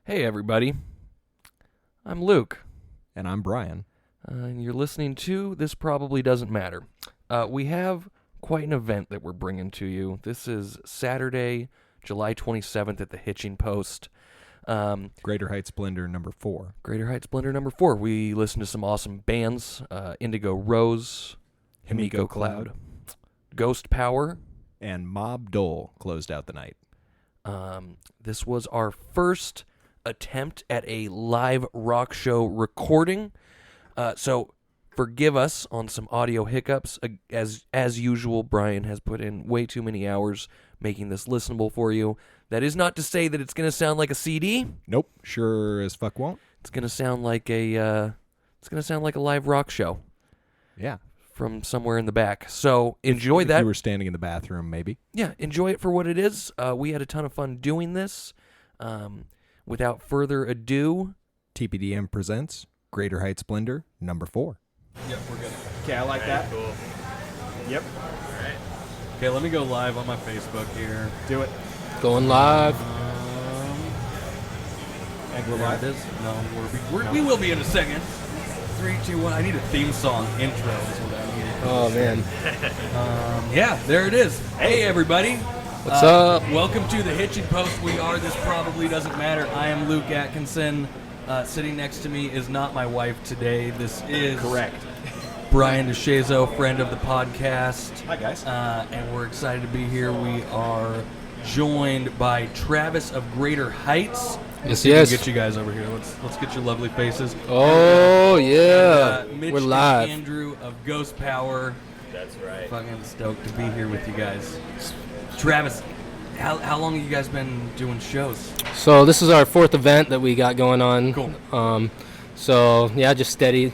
Hey, everybody. I'm Luke. And I'm Brian. And you're listening to This Probably Doesn't Matter. We have quite an event that we're bringing to you. This is Saturday, July 27th at the Hitching Post. Greater Heights Blender number 4. Greater Heights Blender number 4. We listen to some awesome bands. Indigo Rose, Himiko Cloud, Ghost Power, and Mob Dole closed out the night. This was our first attempt at a live rock show recording. So forgive us on some audio hiccups. As usual, Brian has put in way too many hours making this listenable for you. That is not to say that it's going to sound like a CD. Nope, sure as fuck won't. It's going to sound like a live rock show. Yeah. From somewhere in the back. So enjoy that. If you were standing in the bathroom, maybe. Yeah, enjoy it for what it is. We had a ton of fun doing this. Without further ado, TPDM presents Greater Heights Blender number 4. Yep, we're good. Okay, I like that. Cool. Yep. All right. Okay, let me go live on my Facebook here. Do it. Going live. And we're live. It is? No, we will be in a second. 3, 2, 1. I need a theme song intro is what I need. Oh, man. Yeah, there it is. Hey, everybody. What's up? Welcome to the Hitching Post. We are This Probably Doesn't Matter. I am Luke Atkinson. Sitting next to me is not my wife today. This is Correct. Brian DeShazo, friend of the podcast. Hi, guys. And we're excited to be here. We are joined by Travis of Greater Heights. Yes, See if we yes. can get you guys over here. Let's get your lovely faces. Oh, yeah. Mitch We're live. and Andrew of Ghost Power. That's right. Fucking stoked to be here with you guys. Travis, how long have you guys been doing shows? So this is our 4th event that we got going on. Cool. So, yeah, just steady,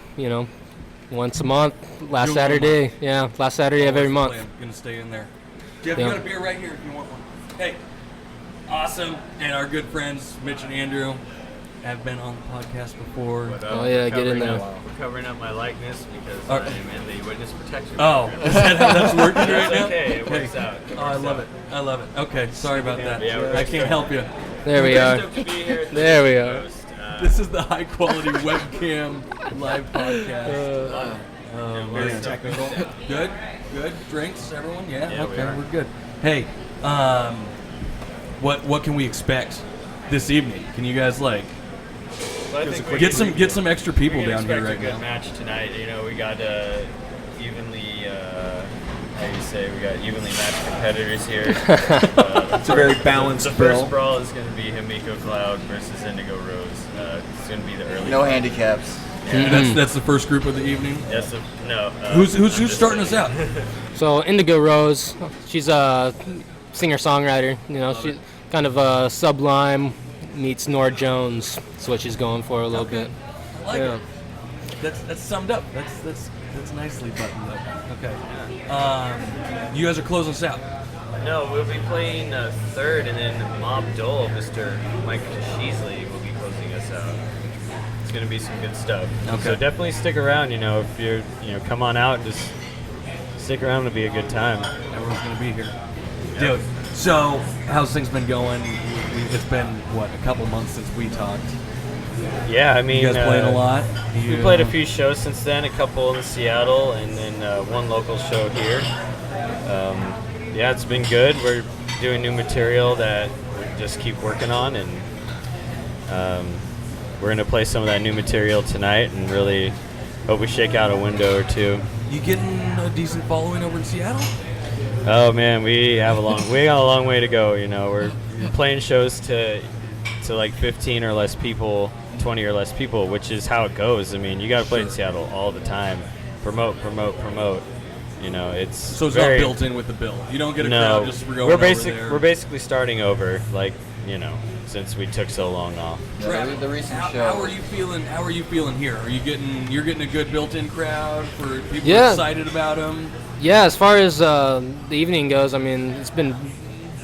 once a month. Last Doing Saturday. Yeah, last Saturday of every month. I'm going to stay in there. Geoff, Yeah. you got a beer right here if you want one. Hey, awesome. And our good friends, Mitch and Andrew, have been on the podcast before. Oh, yeah, get in there. We're covering up my likeness because All right. I'm in the witness protection Oh, program. is that how that's working right That's now? okay. It works out. Oh, I love it. I love it. Okay, sorry about that. Yeah, we're I can't help you. There we We're are. stoked to be here at the There we Hitching are. Post. This is the high quality webcam live podcast. very man. technical. Good? Good? Drinks, everyone? Yeah? Yeah, we okay, are. we're good. Hey, what can we expect this evening? Can you guys Well, I think we get some extra people we can down here expect right a good now? match tonight. We got evenly. How do you say? We got evenly matched competitors here. It's a very balanced The first brawl is going to be Himiko Cloud versus Indigo Rose. It's going to be the early. No handicaps. Yeah, that's the first group of the evening. Yes. No. Who's starting us out? So Indigo Rose, she's a singer-songwriter. She's kind of Sublime meets Nora Jones. That's what she's going for a little bit. I like Yeah. it. That's summed up. That's nicely buttoned up. Okay. You guys are closing us out. No, we'll be playing third, and then Mob Dole, Mr. Mike Sheasley, will be closing us out. It's going to be some good stuff. Okay. So definitely stick around. If you're, come on out. Just stick around. It'll be a good time. Everyone's gonna be here. Dude, so how's things been going? It's been a couple months since we talked. Yeah, I mean, You guys playing a lot? We played a few shows since then. A couple in Seattle, and then one local show here. Yeah, it's been good. We're doing new material that we just keep working on, and we're gonna play some of that new material tonight, and really hope we shake out a window or two. You getting a decent following over in Seattle? Oh man, we got a long way to go. We're playing shows to like 15 or less people, 20 or less people, which is how it goes. I mean, you got to play in Seattle all the time. Promote. It's So it's very, not built in with the bill. You don't get a No, crowd just for going we're over there. We're basically starting over, since we took so long off. Yeah, the recent show. How are you feeling? How are you feeling here? Are you you're getting a good built-in crowd for people Yeah. excited about them? Yeah, as far as the evening goes, I mean, it's been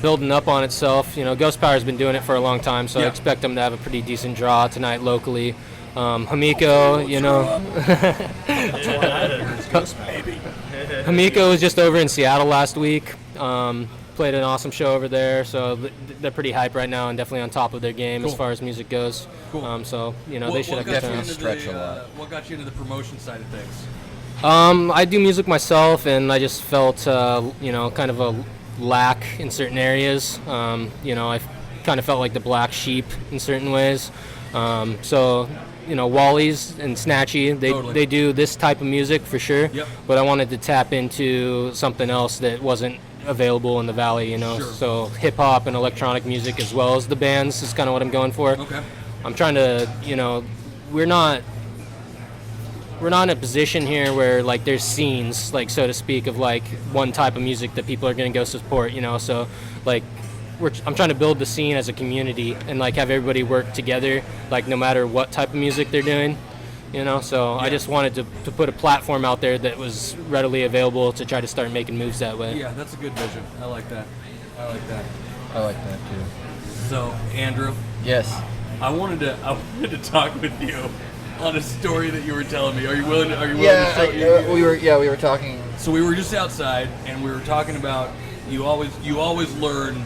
building up on itself. Ghost Power's been doing it for a long time, so Yeah. I expect them to have a pretty decent draw tonight locally. Himiko, Himiko was just over in Seattle last week. played an awesome show over there, so they're pretty hype right now and definitely on top of their game as far as music goes. Cool. So they should have good time. Stretch a lot. What got you into the promotion side of things? I do music myself, and I just felt kind of a lack in certain areas. I kind of felt like the black sheep in certain ways. Wally's and Snatchy, they do this type of music for sure. Yep. But I wanted to tap into something else that wasn't available in the Valley, Sure. So hip hop and electronic music as well as the bands is kind of what I'm going for. Okay. I'm trying to, we're not in a position here where like there's scenes, like so to speak, of like one type of music that people are going to go support, So like I'm trying to build the scene as a community and like have everybody work together, like no matter what type of music they're doing, So I just wanted to put a platform out there that was readily available to try to start making moves that way. Yeah, that's a good vision. I like that. I like that too. So, Andrew. Yes. I wanted to talk with you on a story that you were telling me. Are you willing to? We were talking. So we were just outside, and we were talking about you always learn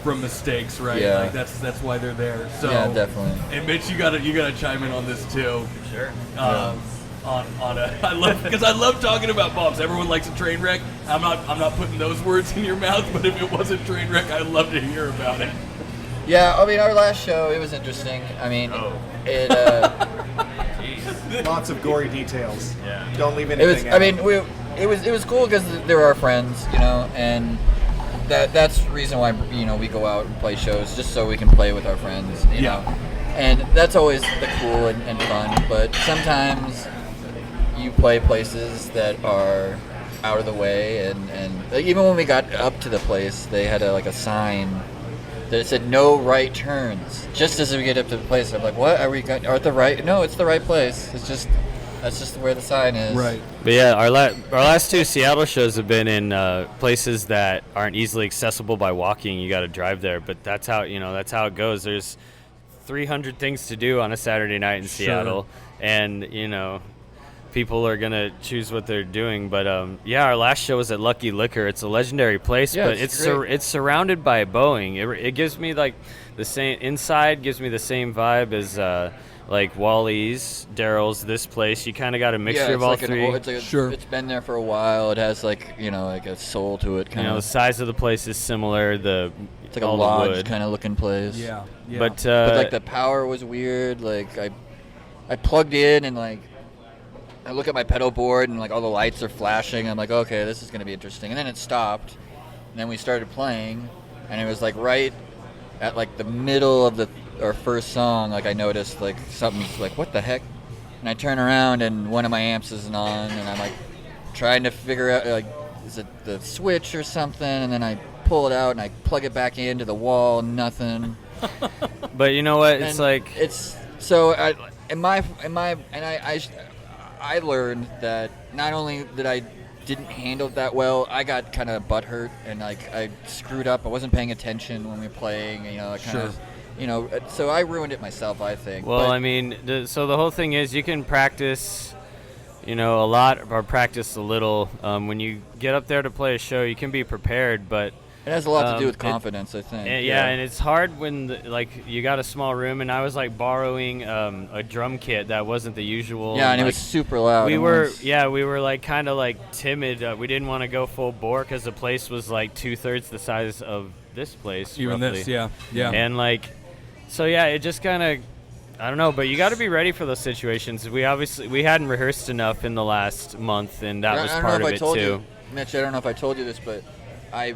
from mistakes, right? Yeah. Like that's why they're there. So yeah, definitely. And Mitch, you gotta chime in on this too. Sure. I love talking about bumps. Everyone likes a train wreck. I'm not putting those words in your mouth, but if it was a train wreck, I'd love to hear about it. Yeah, I mean, our last show, it was interesting. I mean, it Lots of gory details. Yeah. Don't leave anything out. I mean, it was cool because they were our friends, and that's the reason why, we go out and play shows, just so we can play with our friends, you know. And that's always the cool and fun, but sometimes you play places that are out of the way, and like, even when we got up to the place, they had a sign that said no right turns. Just as we get up to the place, I'm like, what? Are at the right? No, it's the right place. That's just where the sign is. Right. But yeah, our last two Seattle shows have been in places that aren't easily accessible by walking. You got to drive there, but that's how it goes. There's 300 things to do on a Saturday night in Seattle, and people are gonna choose what they're doing. But our last show was at Lucky Liquor. It's a legendary place, but it's surrounded by Boeing. It gives me like the same inside gives me the same vibe as like Wally's, Daryl's, this place. You kind of got a mixture of all three. It's been there for a while. It has like a soul to it. The size of the place is similar. It's like a lodge kind of looking place. Yeah. But like the power was weird. Like I plugged in and like I look at my pedal board and like all the lights are flashing. I'm like, okay, this is gonna be interesting. And then it stopped. And then we started playing, and it was like right at like the middle of our first song. Like I noticed like something's like, what the heck? And I turn around and one of my amps isn't on, and I'm like trying to figure out like, is it the switch or something? And then I pull it out and I plug it back into the wall. Nothing. But you know what? It's and like it's so. I learned that not only that I didn't handle it that well, I got kind of butthurt and like I screwed up. I wasn't paying attention when we were playing. So I ruined it myself, I think. Well, I mean, so the whole thing is you can practice, a lot or practice a little. When you get up there to play a show, you can be prepared, but it has a lot to do with confidence, I think. And it's hard when you got a small room, and I was like borrowing a drum kit that wasn't the usual. Yeah, and it was super loud. We were like kind of like timid. We didn't want to go full bore because the place was like 2/3 the size of this place. Even roughly. this, yeah. And like, so yeah, it just kind of, I don't know, but you got to be ready for those situations. We hadn't rehearsed enough in the last month, and that was part of it too. Mitch, I don't know if I told you this, but I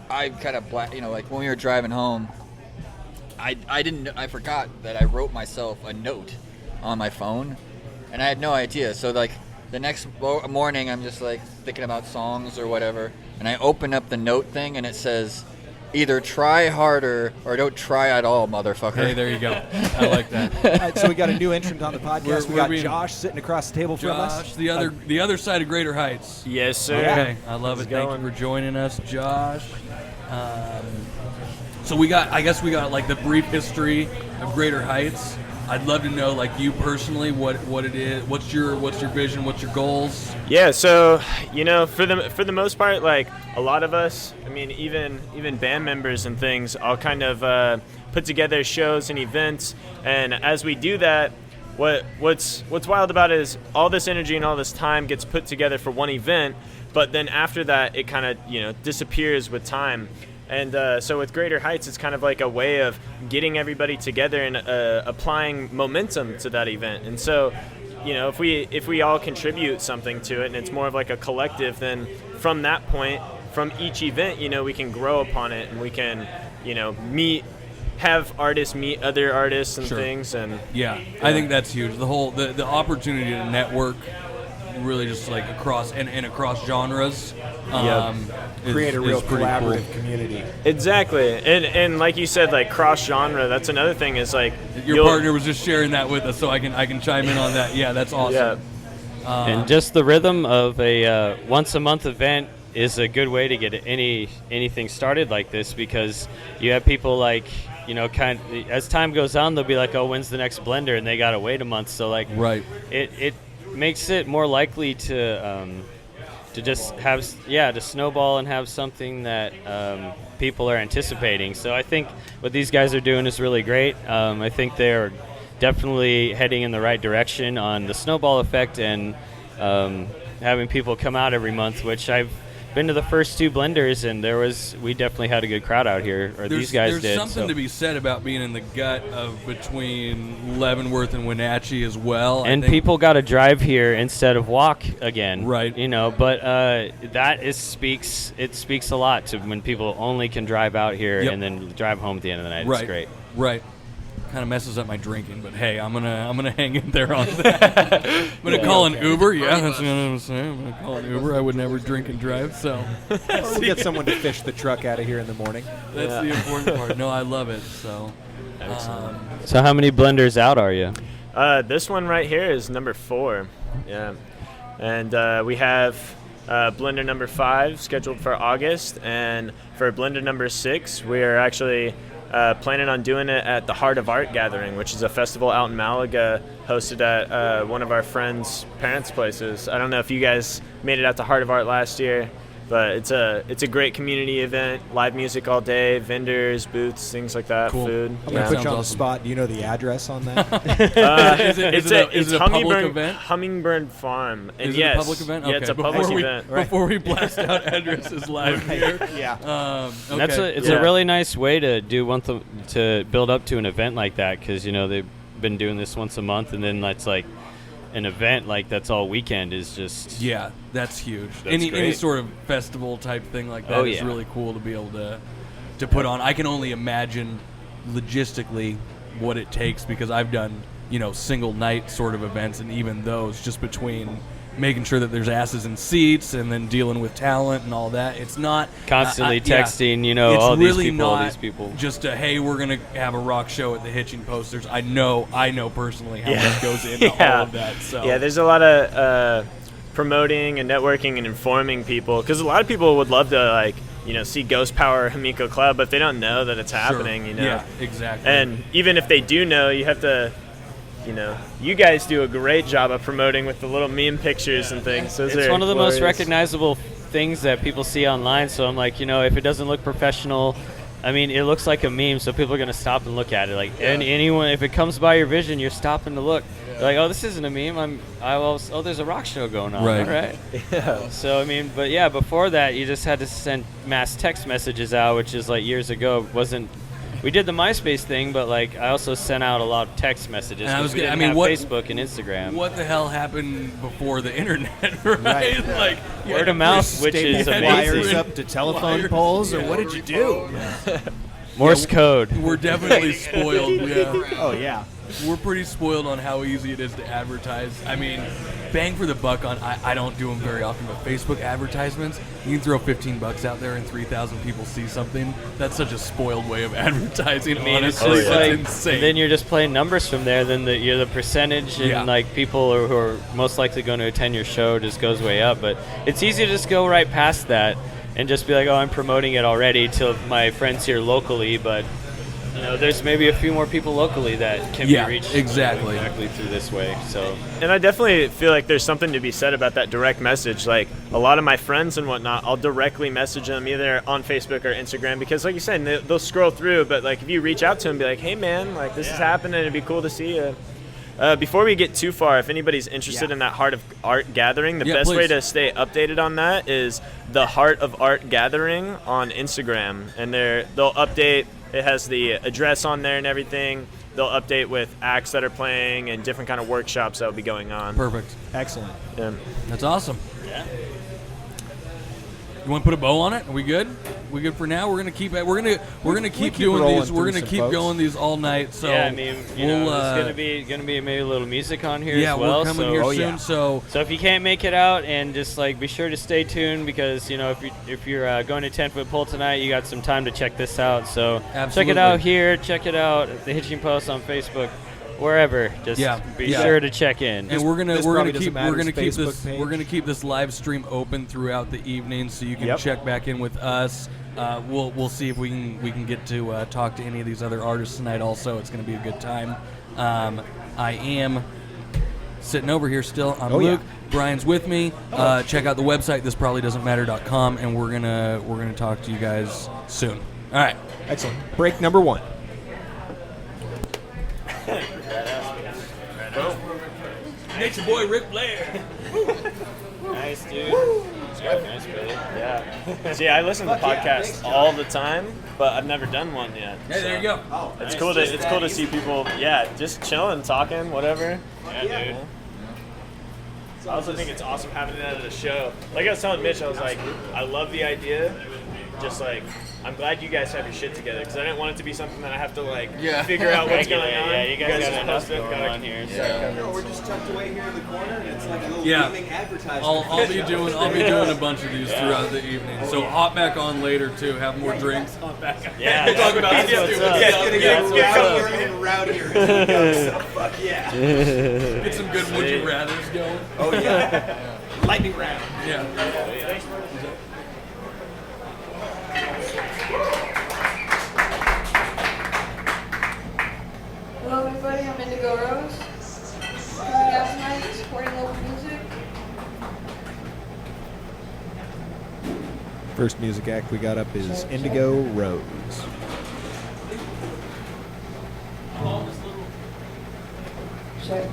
kind of like when we were driving home, I forgot that I wrote myself a note on my phone, and I had no idea. So like the next morning, I'm just like thinking about songs or whatever, and I open up the note thing, and it says, either try harder or don't try at all, motherfucker. Hey, there you go. I like that. All right, so we got a new entrant on the podcast. We got Josh sitting across the table from us. Josh, the other side of Greater Heights. Yes, sir. Okay, I love it. Thank you for joining us, Josh. So I guess we got like the brief history of Greater Heights. I'd love to know, like, you personally, what it is. What's your vision? What's your goals? Yeah, so for the most part, like a lot of us, I mean, even band members and things, all kind of put together shows and events, and as we do that, what's wild about it is all this energy and all this time gets put together for one event, but then after that, it kind of disappears with time. And so with Greater Heights, it's kind of like a way of getting everybody together and applying momentum to that event. And so, if we all contribute something to it, and it's more of like a collective, then from that point, from each event, we can grow upon it, and we can, have artists meet other artists and things. And I think that's huge. The whole the opportunity to network, really just like across genres. Create a real pretty collaborative cool. community. Exactly, and like you said, like cross genre. That's another thing. Is like your partner was just sharing that with us, so I can chime in on that. Yeah, that's awesome. Yeah. And just the rhythm of a once a month event is a good way to get anything started like this, because you have people like as time goes on, they'll be like, oh, when's the next blender, and they gotta wait a month. So like it makes it more likely to just have to snowball and have something that people are anticipating. So I think what these guys are doing is really great. I think they're definitely heading in the right direction on the snowball effect, and having people come out every month, which I've been to the first two blenders, and we definitely had a good crowd out here, or these guys did. There's something to be said about being in the gut of between Leavenworth and Wenatchee as well. And people got to drive here instead of walk again, right? But that speaks a lot to when people only can drive out here and then drive home at the end of the night. Right. It's great. Right. Kind of messes up my drinking, but hey, I'm gonna hang in there on that. I'm gonna call an Uber. Yeah, that's what I'm saying. I'm gonna call an Uber. I would never drink and drive, so We'll get someone to fish the truck out of here in the morning. that's the important part. No, I love it. So, So how many blenders out are you? This one right here is number 4. Yeah, and we have blender number 5 scheduled for August, and for blender number 6, we are actually planning on doing it at the Heart of Art Gathering, which is a festival out in Malaga hosted at one of our friends' parents' places. I don't know if you guys made it out to Heart of Art last year, but it's a great community event, live music all day, vendors, booths, things like that, food. I'm going to put you on the spot. Do you know the address on that? is it a public event? Hummingbird Farm. And Is it a public event? Yeah, it's a public event. Before we blast out addresses live here. Yeah. Okay. It's a really nice way to do to build up to an event like that, because they've been doing this once a month, and then that's like an event like that's all weekend is just that's huge. That's any great. sort of festival type thing like that is really cool to be able to put on. I can only imagine logistically what it takes, because I've done single night sort of events, and even those, just between making sure that there's asses in seats and then dealing with talent and all that, it's not constantly texting it's all really these people. Just hey, we're gonna have a rock show at the Hitching posters. I know personally how much goes into all of that. So there's a lot of promoting and networking and informing people, because a lot of people would love to see Ghost Power or Himiko Cloud, but they don't know that it's happening. Yeah, exactly. And even if they do know, you have to. You guys do a great job of promoting with the little meme pictures and things. Those it's are one of the most glorious. recognizable things that people see online. So I'm like, if it doesn't look professional, I mean, it looks like a meme, so people are going to stop and look at it. Like, and anyone, if it comes by your vision, you're stopping to look. You're like, oh, this isn't a meme. There's a rock show going on. Right. All right. Yeah. So, I mean, but yeah, before that, you just had to send mass text messages out, which is like years ago. We did the MySpace thing, but like I also sent out a lot of text messages. And We didn't have Facebook and Instagram. What the hell happened before the internet, right? Like word of mouth, which is wires amazing. up to telephone poles, or what did you do? Morse code. We're definitely spoiled. Yeah. Oh, yeah. We're pretty spoiled on how easy it is to advertise. I mean, bang for the buck on, I don't do them very often, but Facebook advertisements, you can throw $15 out there and 3,000 people see something. That's such a spoiled way of advertising, I mean, it's honestly. just That's like, insane. then you're just playing numbers from there. Then you're the percentage, and like people who are most likely going to attend your show just goes way up. But it's easy to just go right past that and just be like, oh, I'm promoting it already to my friends here locally, but there's maybe a few more people locally that can be reached exactly through this way. So, and I definitely feel like there's something to be said about that direct message. Like a lot of my friends and whatnot, I'll directly message them either on Facebook or Instagram because, like you said, they'll scroll through. But like if you reach out to them, be like, "Hey man, like this is happening. It'd be cool to see you." Before we get too far, if anybody's interested in that Heart of Art gathering, the best way to stay updated on that is the Heart of Art gathering on Instagram, and they'll update. It has the address on there and everything. They'll update with acts that are playing and different kind of workshops that will be going on. Perfect. Excellent. Yeah. That's awesome. Yeah. You want to put a bow on it? Are we good? We good for now? We're gonna keep it. We're gonna keep doing rolling these. We're through gonna some keep folks. going these all night. So yeah, I mean, we'll, there's gonna be maybe a little music on here yeah, as well. we're coming so, here soon. So if you can't make it out, and just be sure to stay tuned because if you're going to 10-foot pole tonight, you got some time to check this out. So check it out here. Check it out at the Hitching Post on Facebook. Wherever, just be sure to check in. And we're gonna keep this live stream open throughout the evening, so you can check back in with us. We'll see if we can get to talk to any of these other artists tonight. Also, it's gonna be a good time. I am sitting over here still. I'm Luke. Brian's with me. Check out the website thisprobablydoesn'tmatter.com, and we're gonna talk to you guys soon. All right. Excellent. Break number 1. Nature boy Rick Blair. Nice, dude. Nice, Billy. Yeah. See, I listen to podcasts all the time, but I've never done one yet. Hey, there you go. It's cool to see people, just chilling, talking, whatever. Yeah, dude. I also think it's awesome having it at a show. Like I was telling Mitch, I was like, I love the idea. Just like, I'm glad you guys have your shit together because I didn't want it to be something that I have to figure out what's going on. Yeah, you guys got enough going on here. No, we're just tucked away here in the corner, and it's like a little gaming advertisement. I'll be doing a bunch of these throughout the evening. So hop back on later too. Have more drinks. Yeah, talk about that's this. what's up. Yeah, it's gonna get That's what's rowdier and rowdier as we go, so fuck yeah. Get some good would you rather's going. Oh yeah. Lightning round. Yeah. Hello everybody, I'm Indigo Rose. Coming out tonight, supporting local music. First music act we got up is Indigo Rose. Check.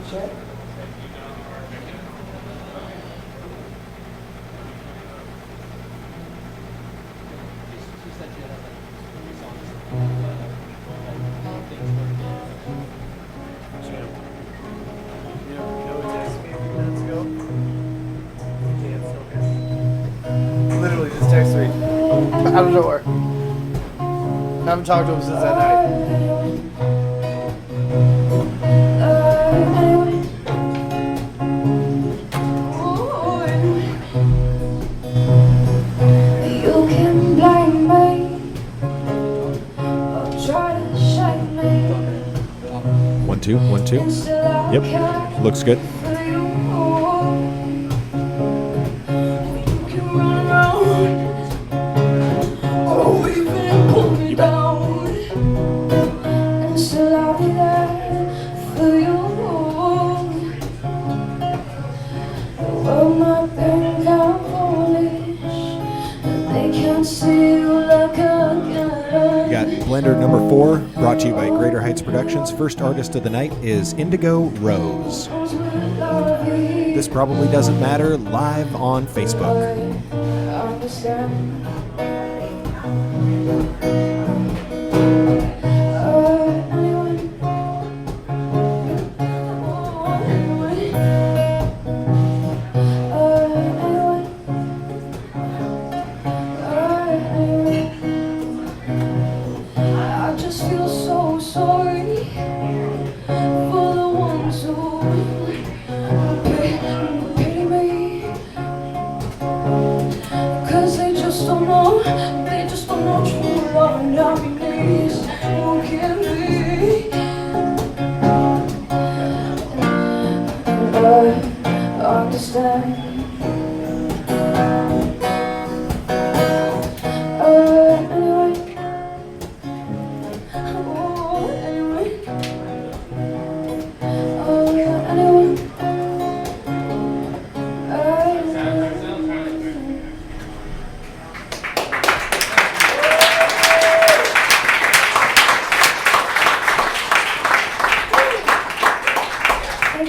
Literally just text 3. Out of nowhere. I haven't talked to him since that night. You can blame me or try to shame me. 1 2 1 2. Yep. Looks good. Blender number 4, brought to you by Greater Heights Productions. First artist of the night is Indigo Rose. This Probably Doesn't Matter, live on Facebook. Understand.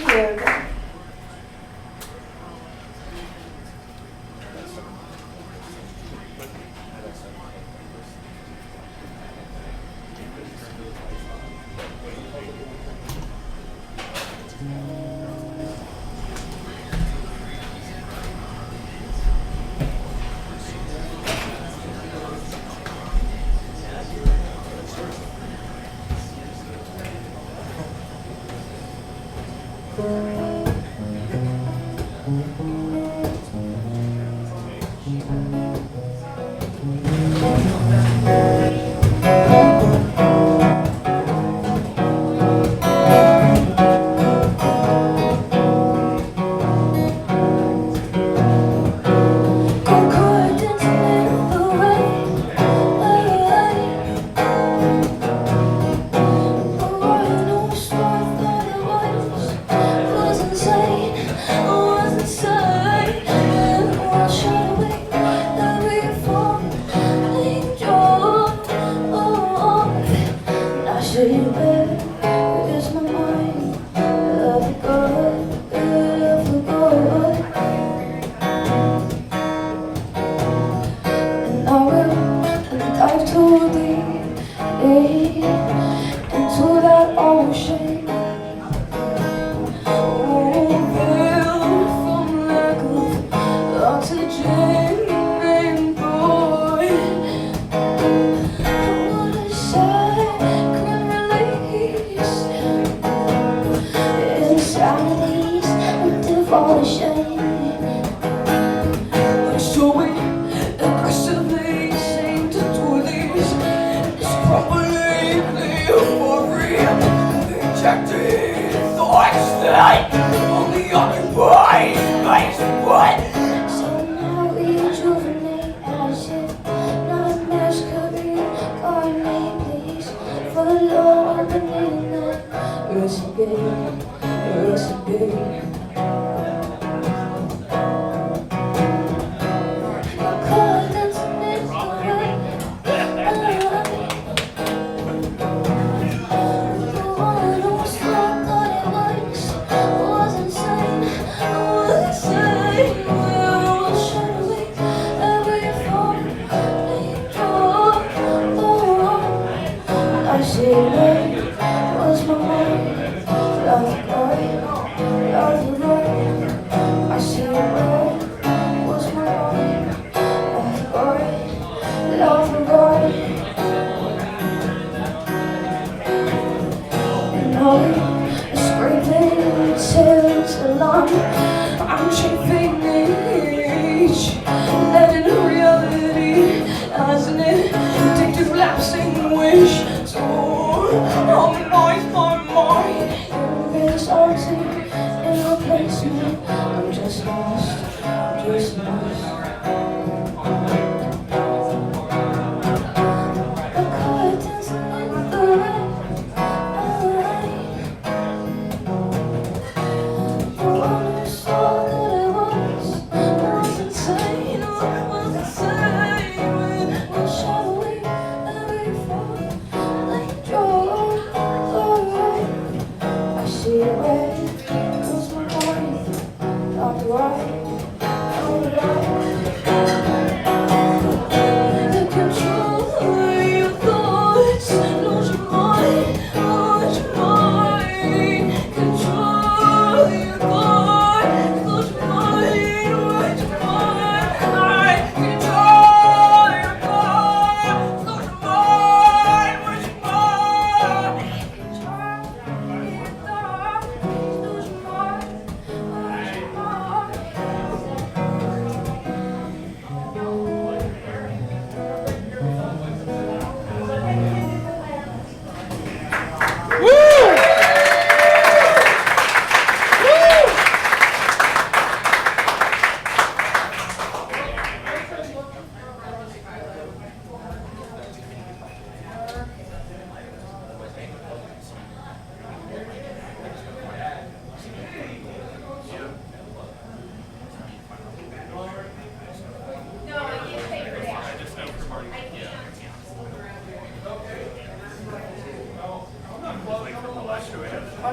you.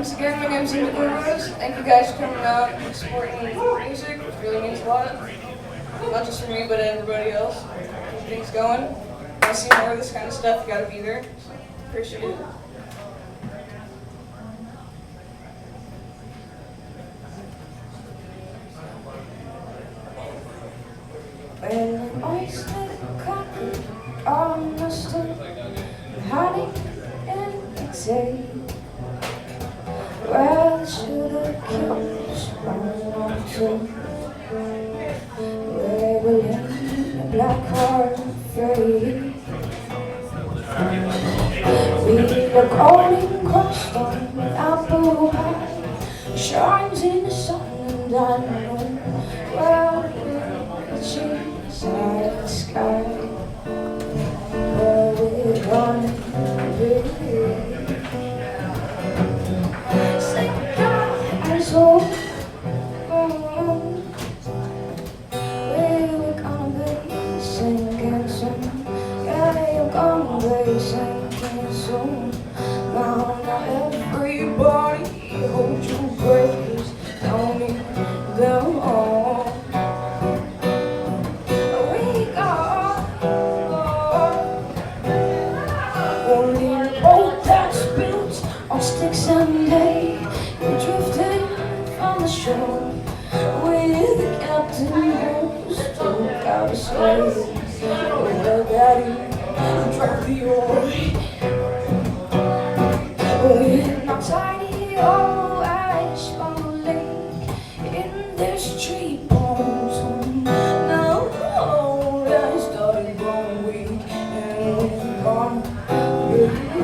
Once again, my name's Indigo Rose. Thank you guys for coming out and supporting music. It really means a lot. Not just for me, but everybody else. Keep things going. Want to see more of this kind of stuff, you gotta be there. Appreciate it. Well, I said coffee on the stove, honey and tea. Well, I should have killed this one or two. We were in a black heart free. We look old and crushed on apple pie, shines in the sun and I know. Well, inside the sky, where we're gonna be. Sing eyes open, where we're gonna be singing soon. Yeah, you're gonna be singing soon. Now everybody hold your breath, 'cause don't need them all. Someday you're drifting from the shore with the captain who's still got a slave. Oh, daddy, drop the oar. With my tiny old eyes sparkling in this tree bones. Now old I started growing weak and we're gonna be.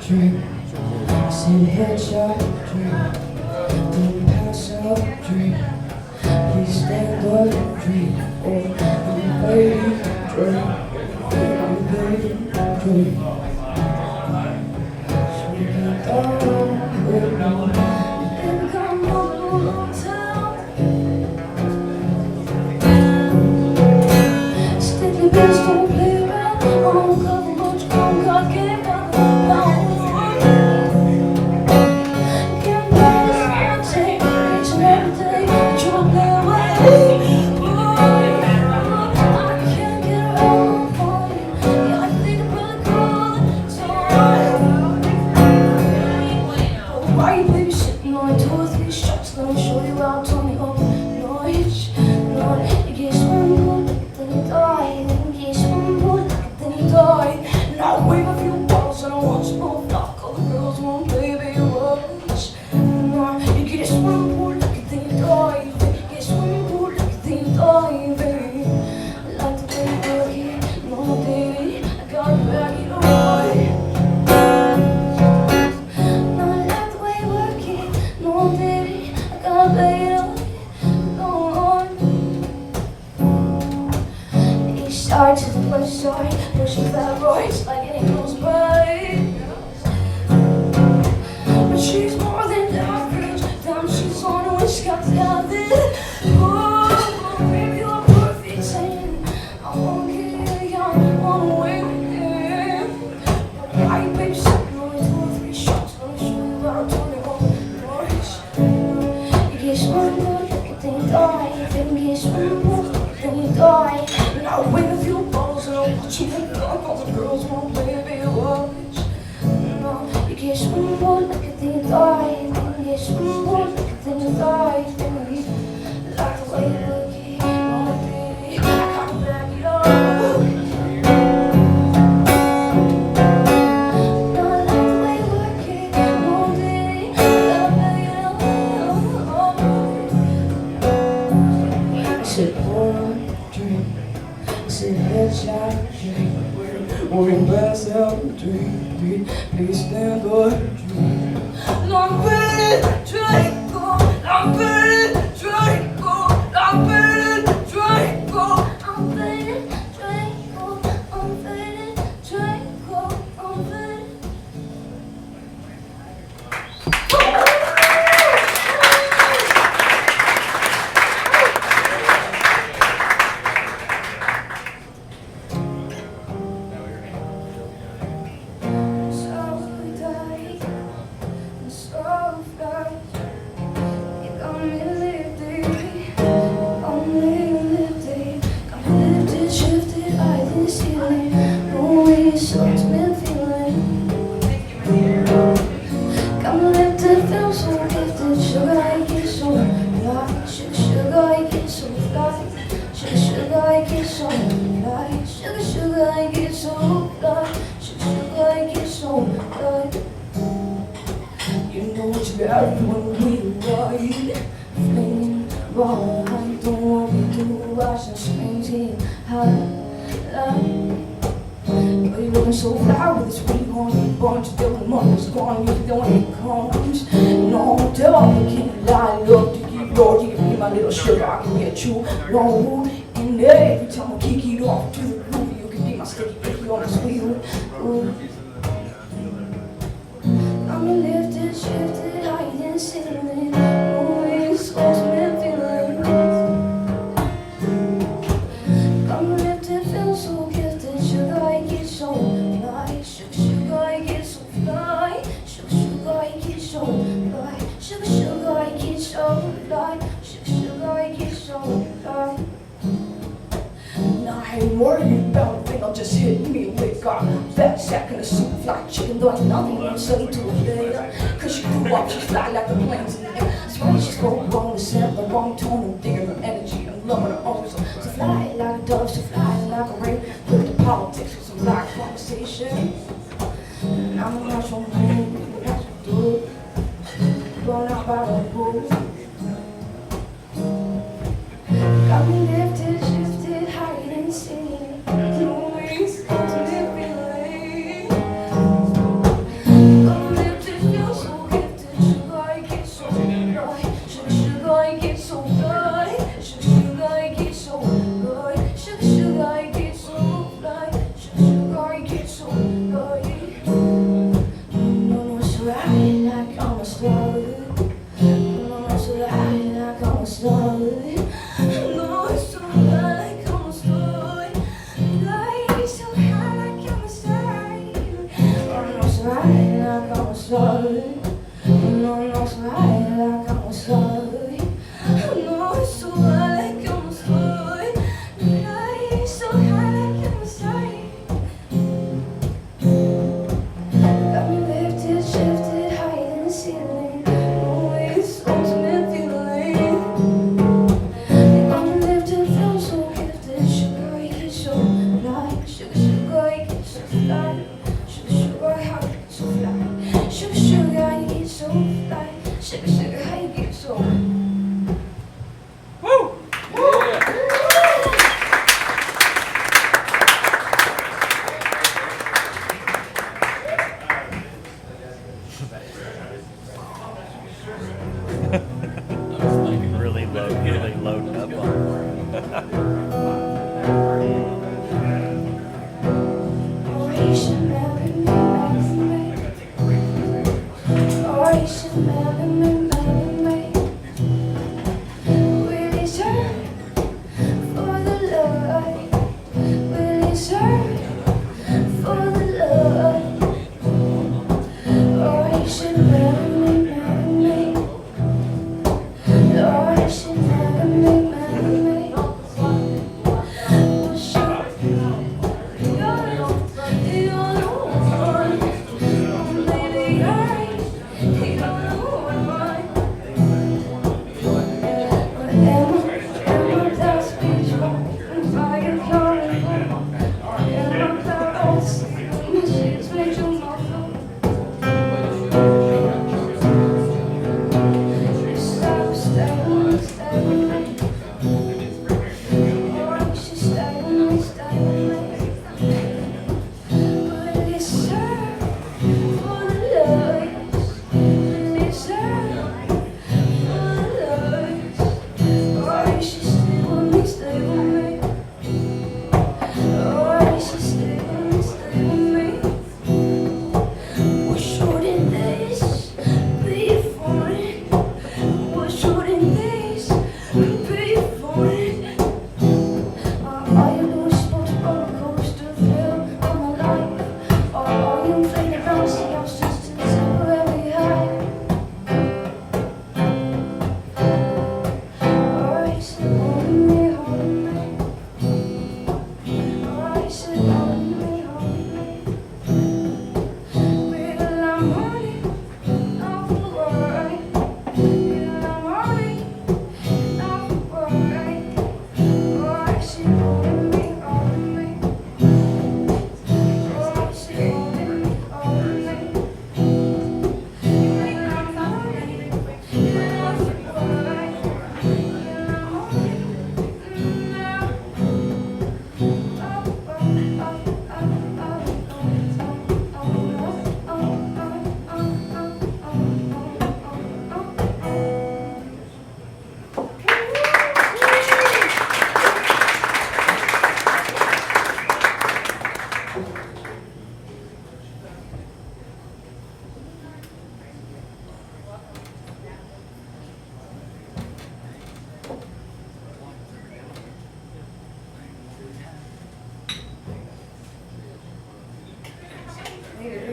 Drink, said headshot, drink, don't pass out, drink. Please Sugar, I get so fly. Sugar, I get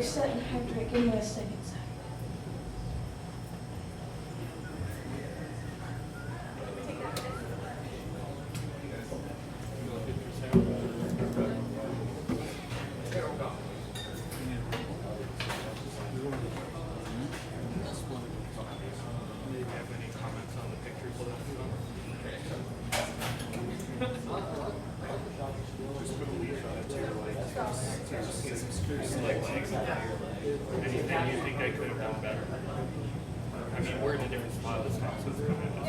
set and hydrate. Give me a second. Anything you think I could have done better? I mean, we're in a different spot this time, so it's coming up.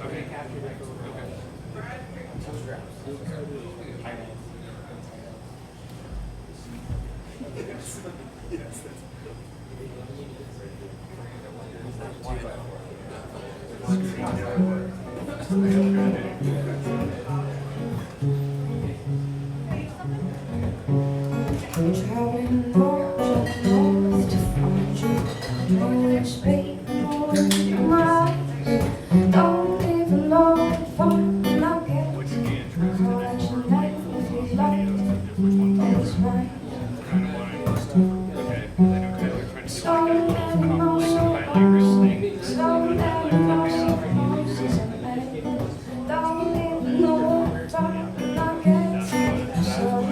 Okay. Traveling north to find you. Always speak more in my eyes. Don't even know if I'm not getting call at your name if you like. It's right. So many more so many more surprises and many. Don't even know if I'm not getting so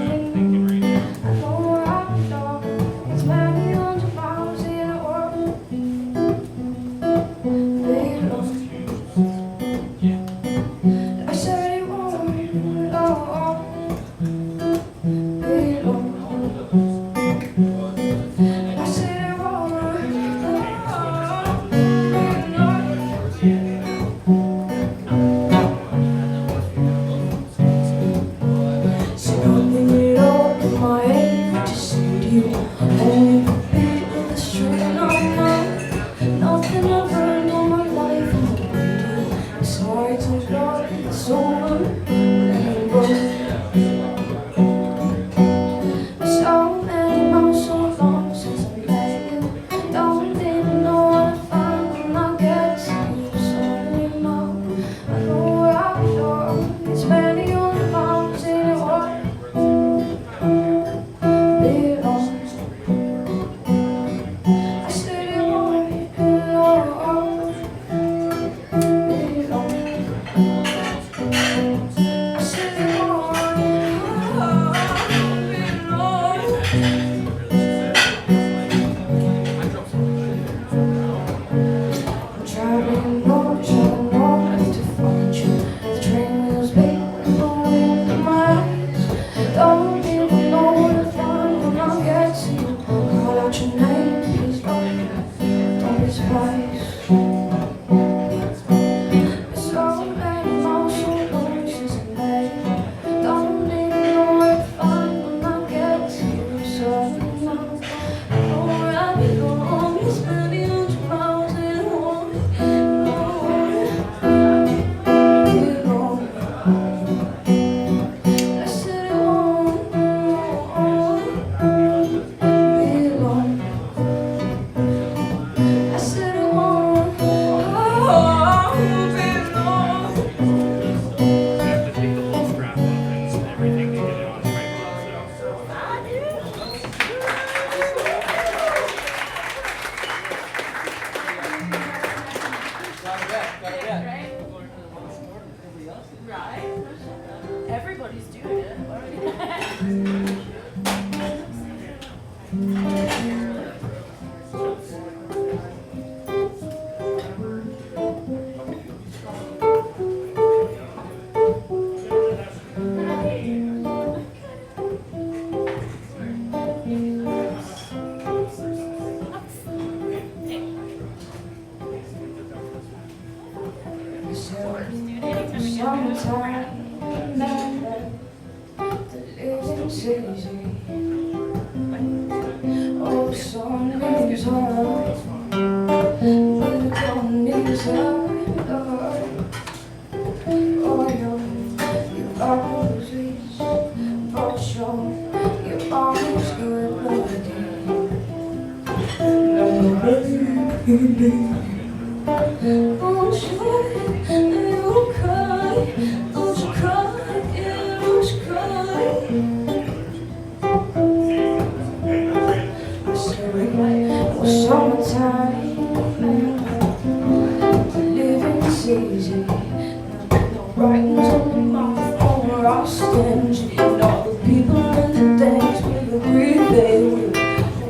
writings on the microphone are all stingy. And all the people in the things will agree they will.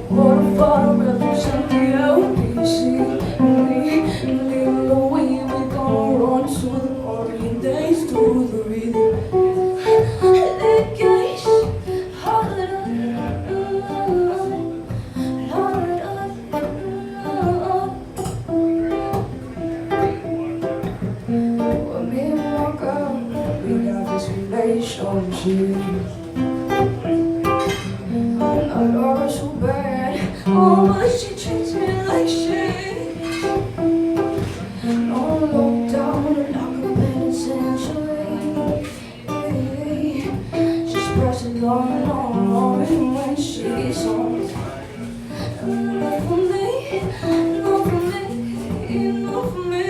What if I represent the LBC? And leave the way we're gonna run to the party and dance to the rhythm. The gates, relationship. I love her so bad, oh, but she treats me like shit. No lockdown, like a penitentiary. She's pressing on, and when she's on. Not for me, not for me, not for me.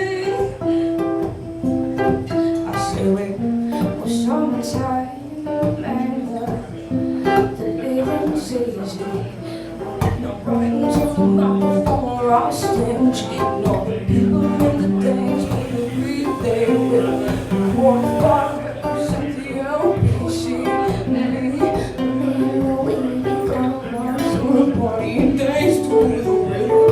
I say wait. Summertime and the living's easy. No writings on the microphone or all stingy. No people in the things we agree they will. What if I represent the LBC? Me, we gonna run to the party and dance to the rhythm.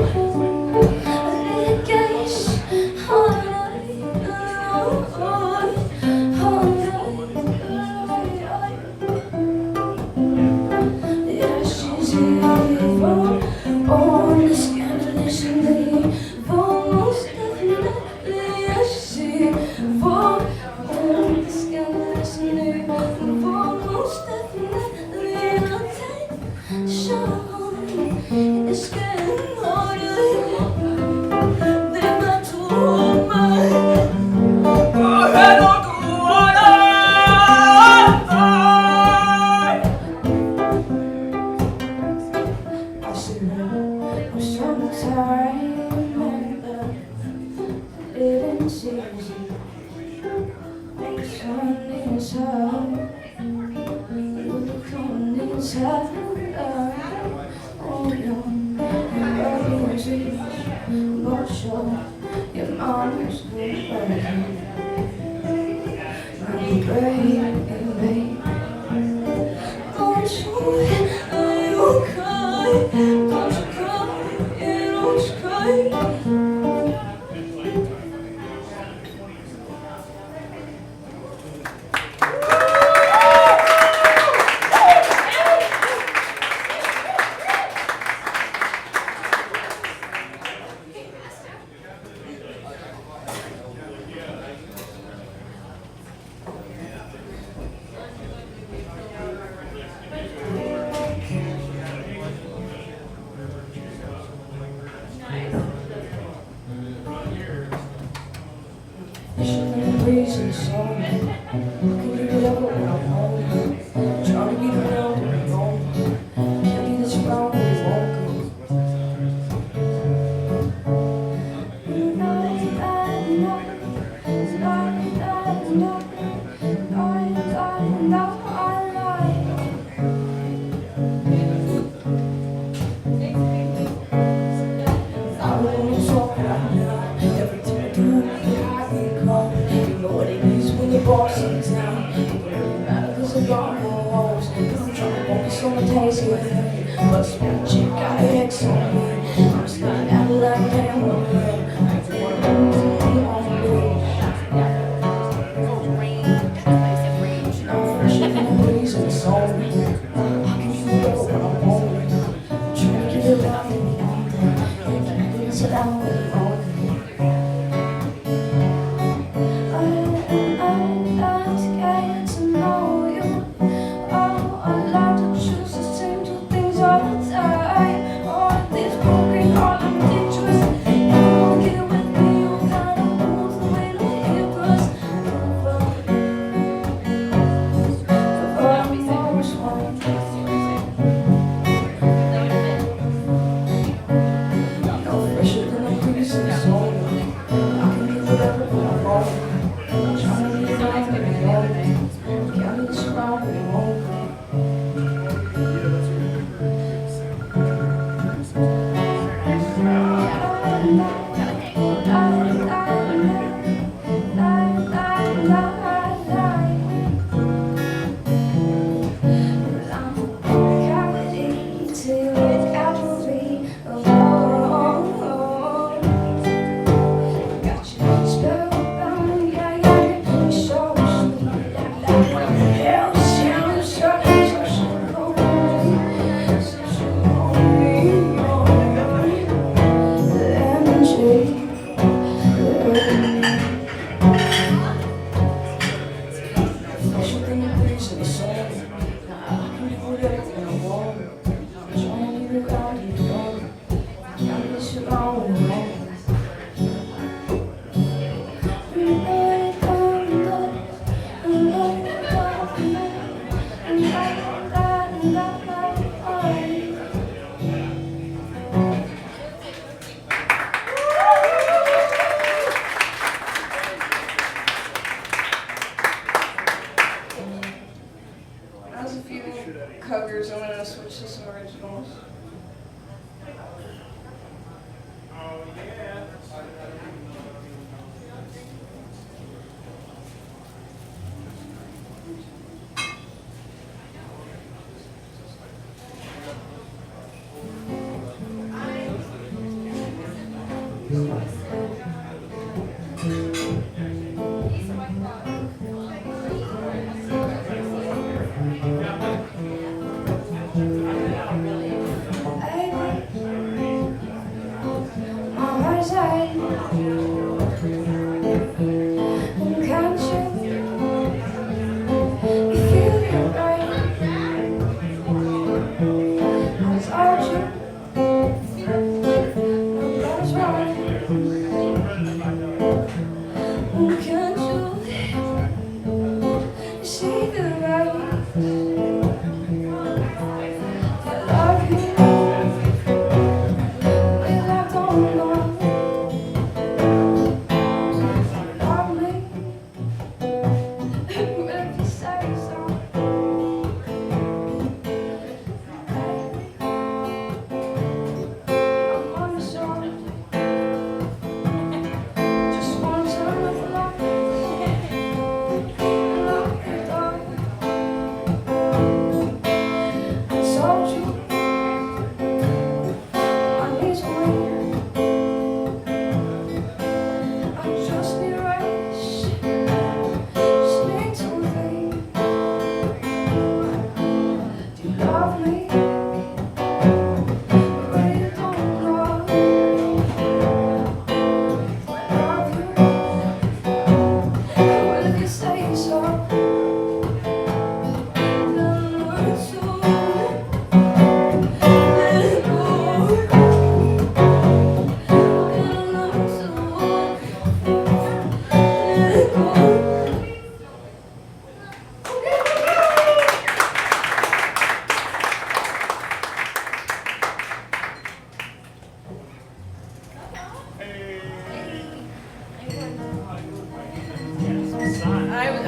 It's getting harder. They're not too old, head on the water. I said, I'm summertime and the living's easy. The sun is high, the sun is high. Oh, no, everybody's easy, but sure, your mama's good. I'm praying, baby. Don't you cry, don't you cry, don't you cry. Reason so can you get up when I'm home? Trying to get around when I'm home. Can't be this round when you won't go. I don't wanna talk right now. Everything I do, I get caught. What it is when the boss is down. It don't really matter cause I got no hoes. I'm trying to focus on the taste of it. But sweet chick got an X on me. I'm sliding out of that damn one. I just wanna move on me. I'm fresh in the breeze and it's on me. How can you go when I'm home? I'm trying to get it out in the morning. It's out in the morning. These covers. I'm gonna switch to some originals.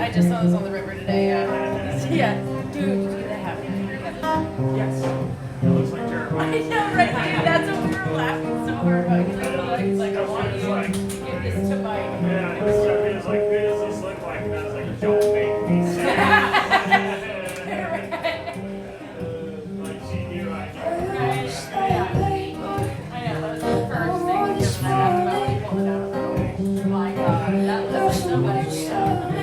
I just saw this on the river today. Yeah. Dude, they have it. Yes. It looks like Jeremiah. I know, right? Dude, that's what we were laughing so hard about. He's like, I want you to give this to Mike. Yeah, he was like, who does this look like? And I was like, don't make me sad. Like, she knew I I know, that was the first thing because I asked about when he pulled it out of the room. My God, that looks like somebody.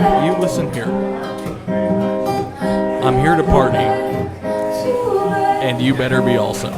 You listen here. I'm here to party, and you better be also.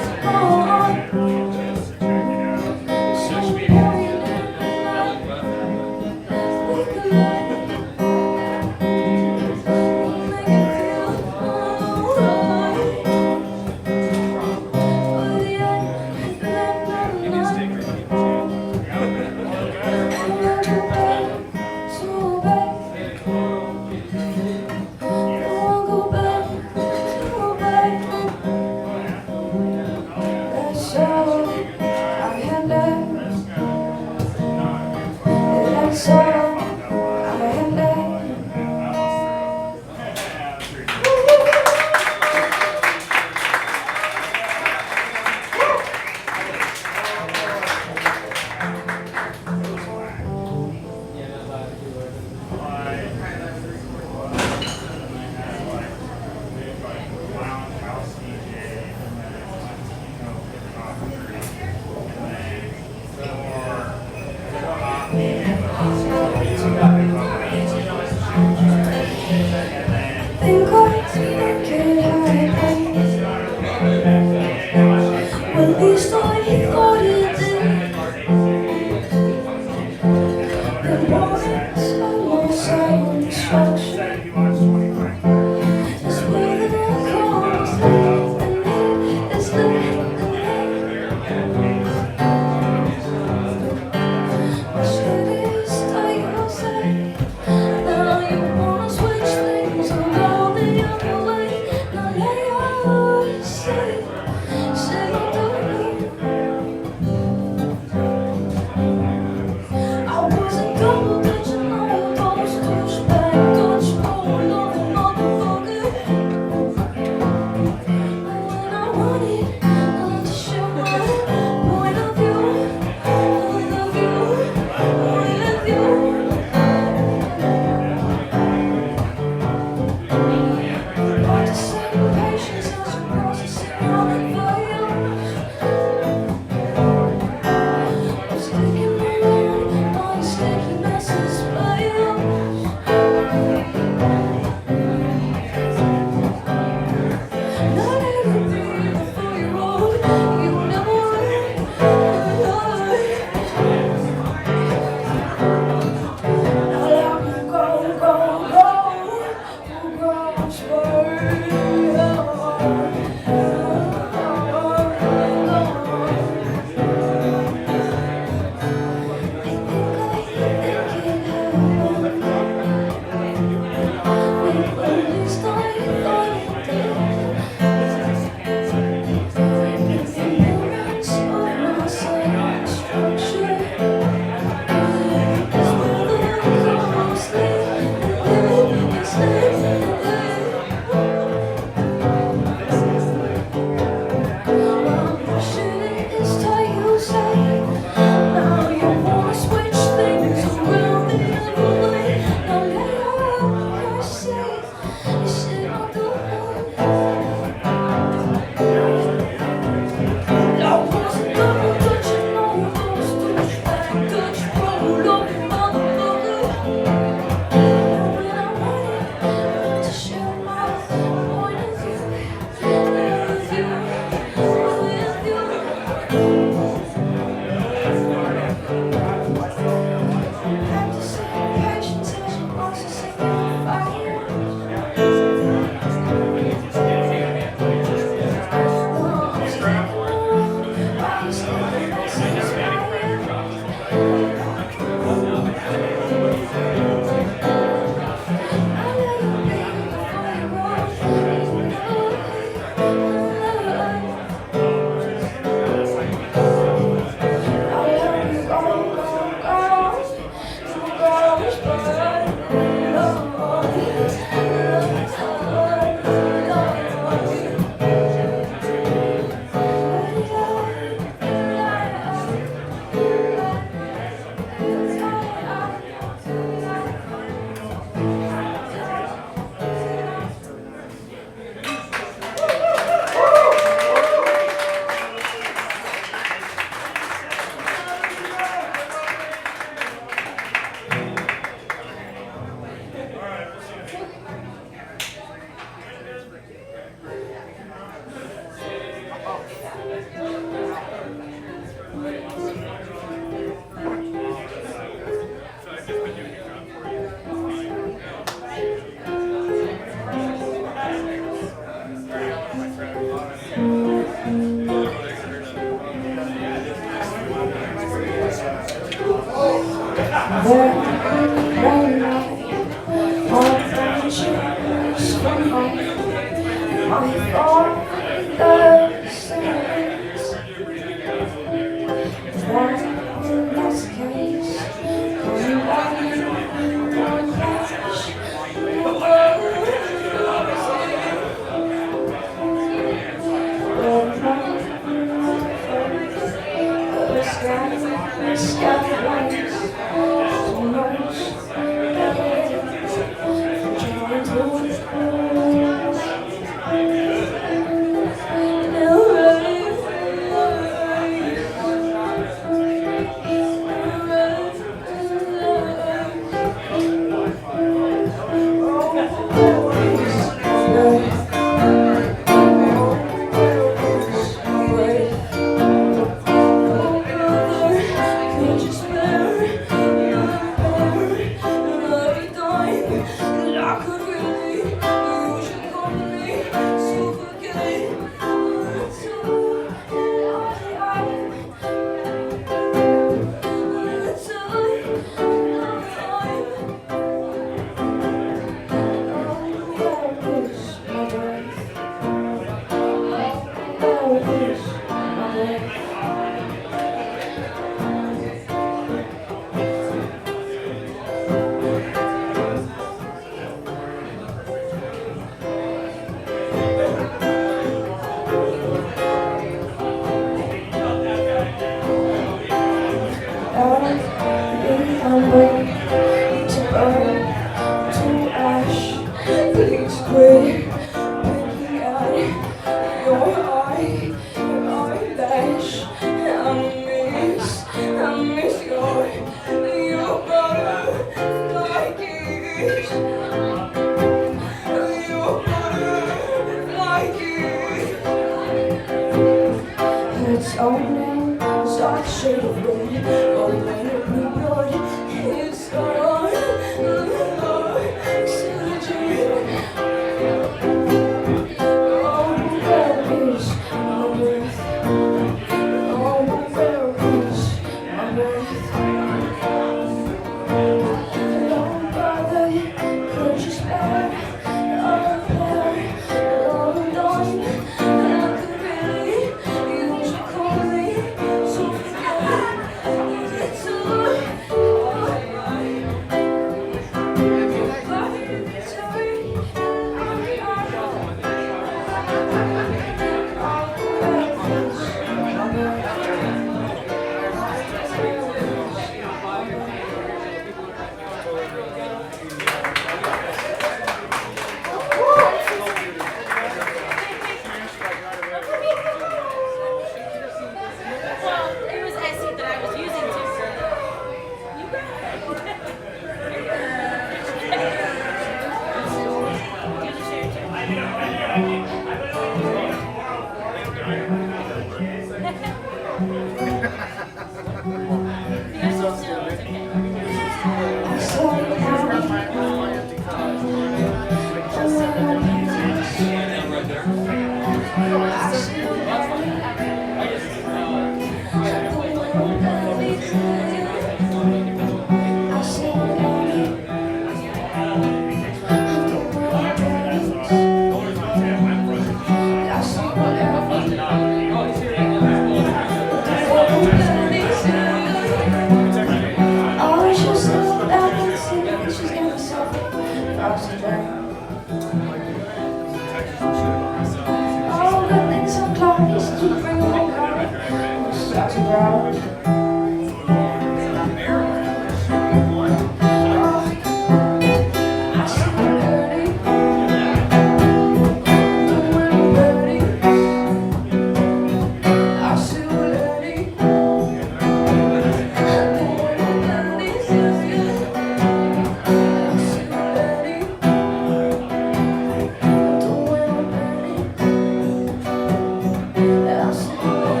I'll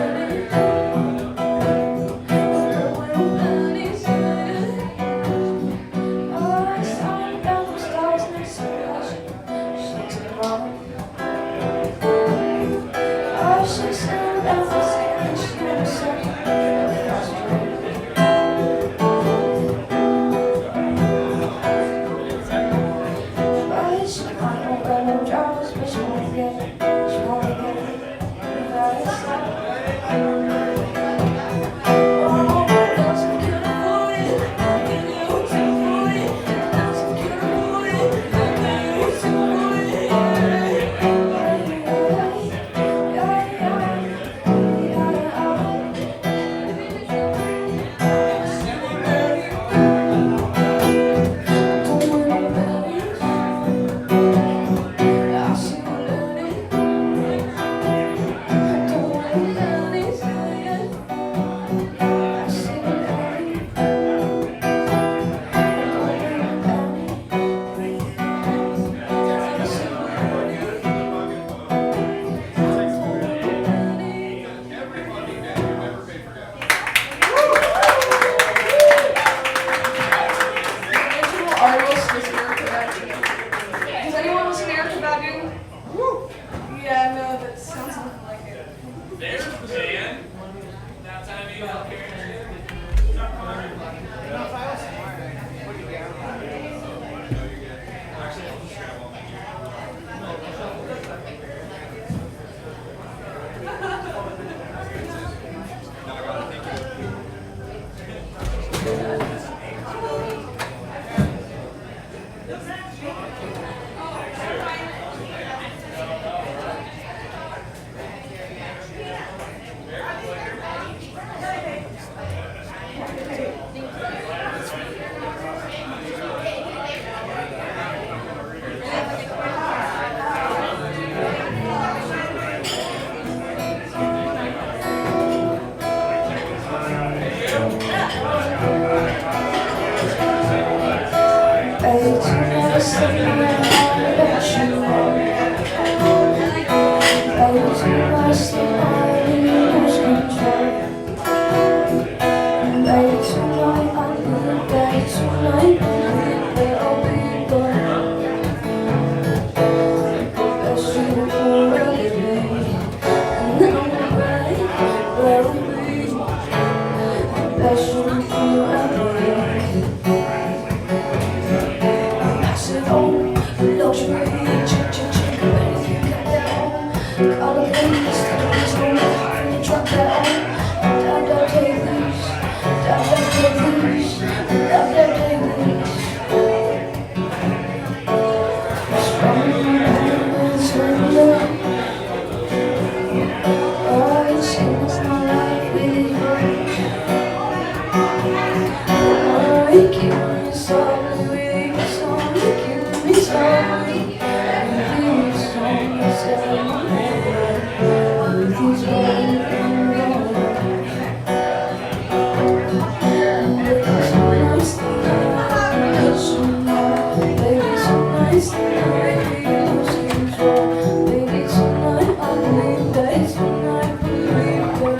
Baby, tonight I'm leaving.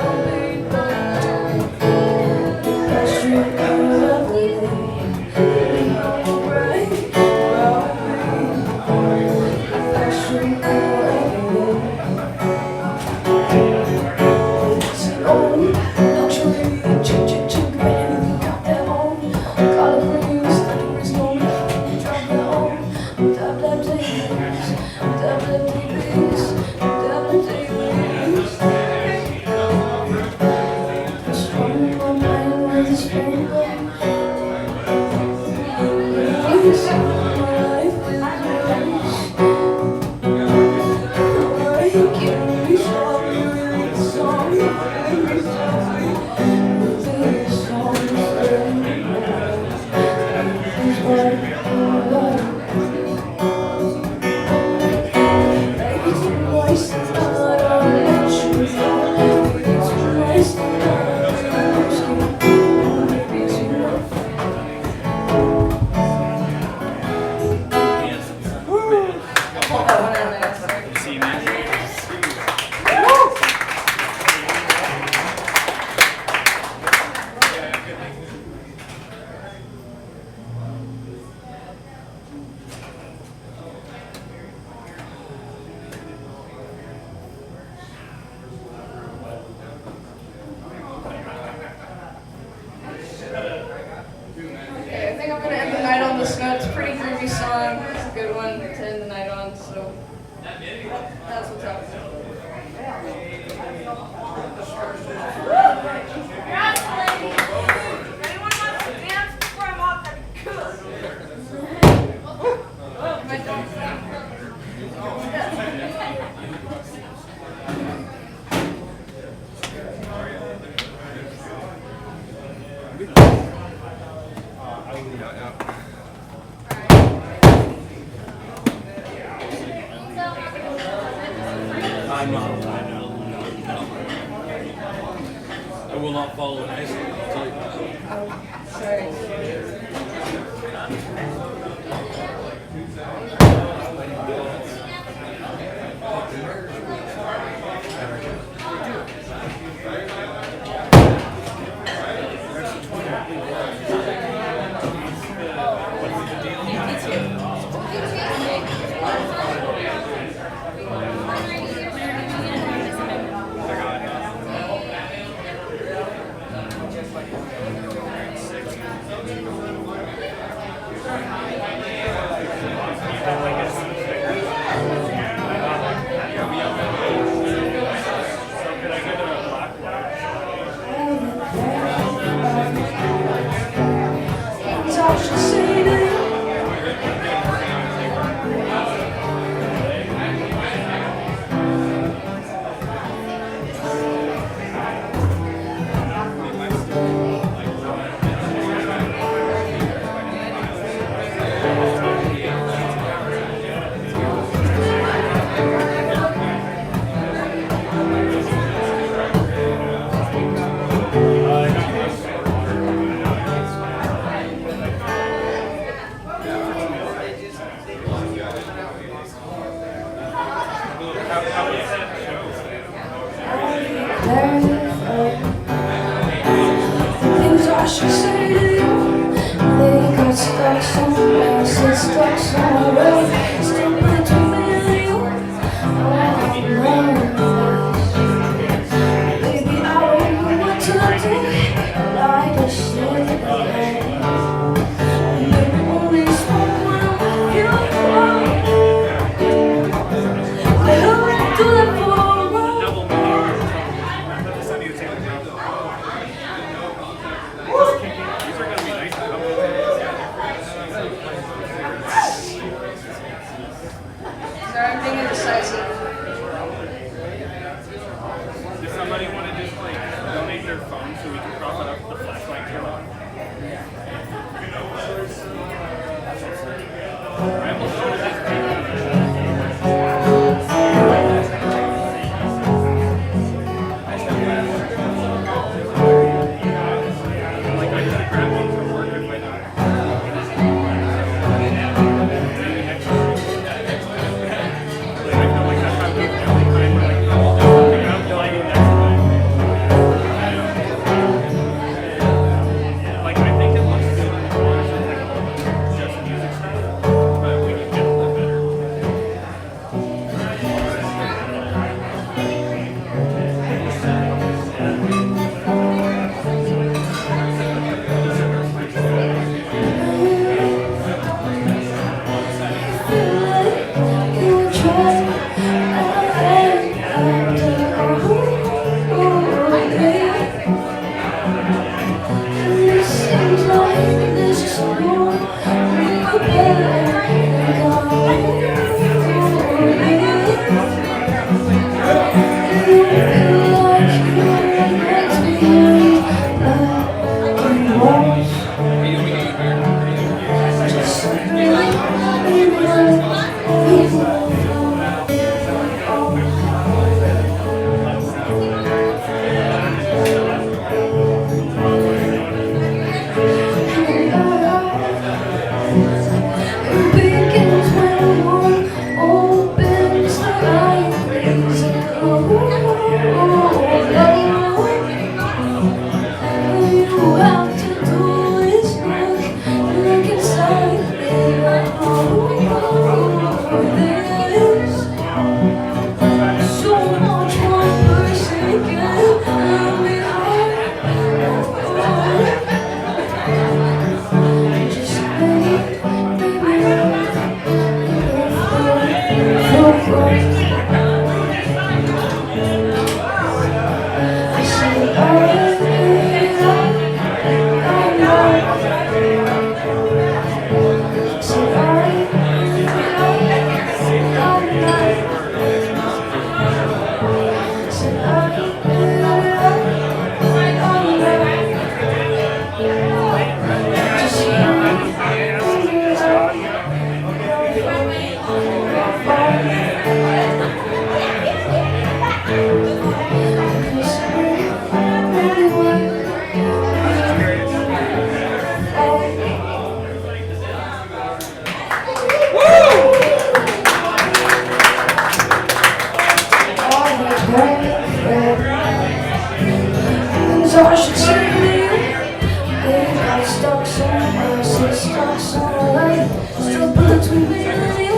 will not follow nicely, I'll tell you that. Sorry. Things I should say to you, they got stuck somewhere, sit stuck somewhere, still meant to be you. Baby, I don't know what to do, but I just sit there. Maybe only smoke when I'm with you. I don't do that for a while. things I should say to you. They got stuck somewhere, still stuck somewhere, still between me and you.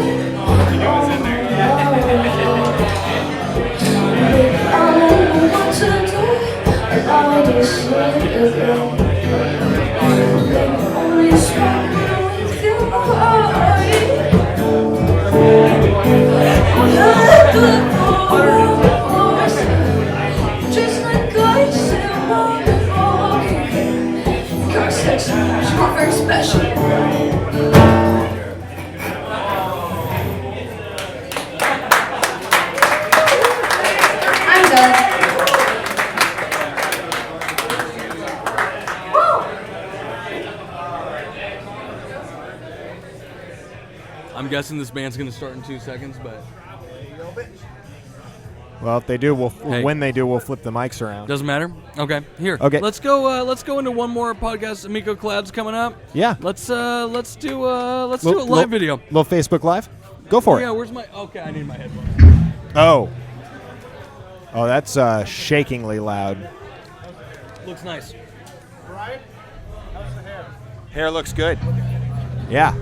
Baby, I don't know what to do, and I just let it go. Baby, only a smile with you. Just like I said, you're very special. I'm done. I'm guessing this band's going to start in 2 seconds, but Well, if they do, Hey. when they do, we'll flip the mics around. doesn't matter. Okay, here. Okay. Let's go. Let's go into one more podcast. Himiko Cloud's coming up. Yeah. Let's do a live video. Little Facebook Live. Go for Yeah. it. Where's my? Okay, I need my headphones. Oh, that's shakingly loud. Looks nice. Brian, how's the hair? Hair looks good. Yeah.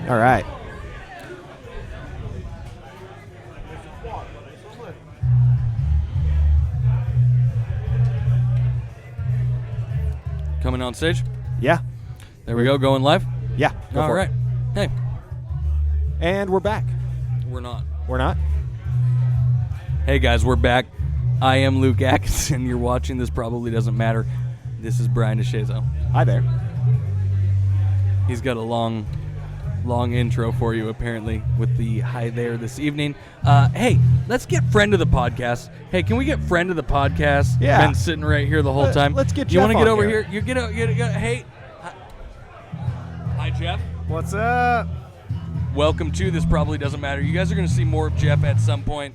All right. Coming on stage. Yeah. There we go. Going live. Yeah. Go All for right. it. Hey, And we're back. we're not. We're not? Hey guys, we're back. I am Luke Atkinson. You're watching This Probably Doesn't Matter. This is Brian DeShazo. Hi there. He's got a long intro for you, apparently, with the hi there this evening. Hey, let's get friend of the podcast. Hey, can we get friend of the podcast? Yeah. Been sitting right here the whole time. Let's get You Geoff want to get on over here. here? You get hey. Hi, Geoff. What's up? Welcome to This Probably Doesn't Matter. You guys are going to see more of Geoff at some point.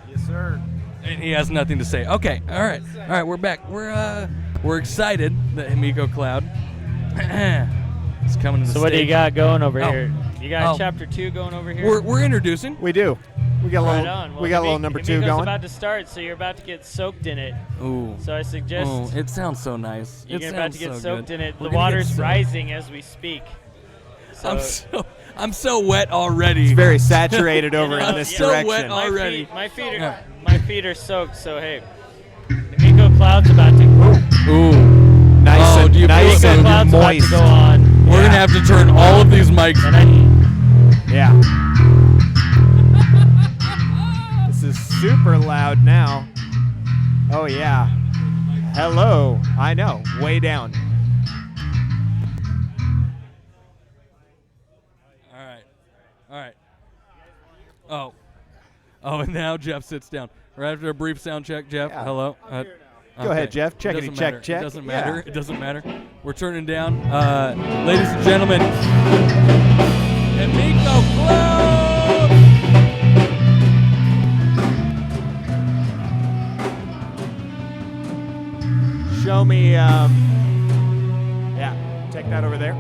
Yes, sir. And he has nothing to say. Okay, all right, we're back. We're excited that Himiko Cloud is coming to the So what do you stage. got going over Oh. here? You got Oh. chapter 2 going over here? We're introducing. We do. We got a Right little. on. Well, we got a little Himiko's number 2 going. about to start, so you're about to get soaked in it. Ooh. So I suggest Oh, it sounds so nice. you're It about to get sounds so soaked good. in it. We're The gonna get water's soaked. rising as we speak. So I'm so wet already. It's very saturated over You know, in this I'm so direction. wet already. My feet are soaked. So hey, Himiko Cloud's about to. Ooh. Nice Oh, and do you feel nice good? and Cloud's about to moist. go on. We're gonna have to turn all of these mics. And Yeah. This is super loud now. Oh yeah. Hello. I know. Way down. All right. Oh, and now Geoff sits down. Right after a brief sound check, Geoff. Yeah. Hello. Go ahead, Geoff. Checkity Doesn't check matter. check. It doesn't Yeah. matter. It doesn't matter. We're turning down. Ladies and gentlemen, Himiko Cloud. Show me. Yeah. Take that over there.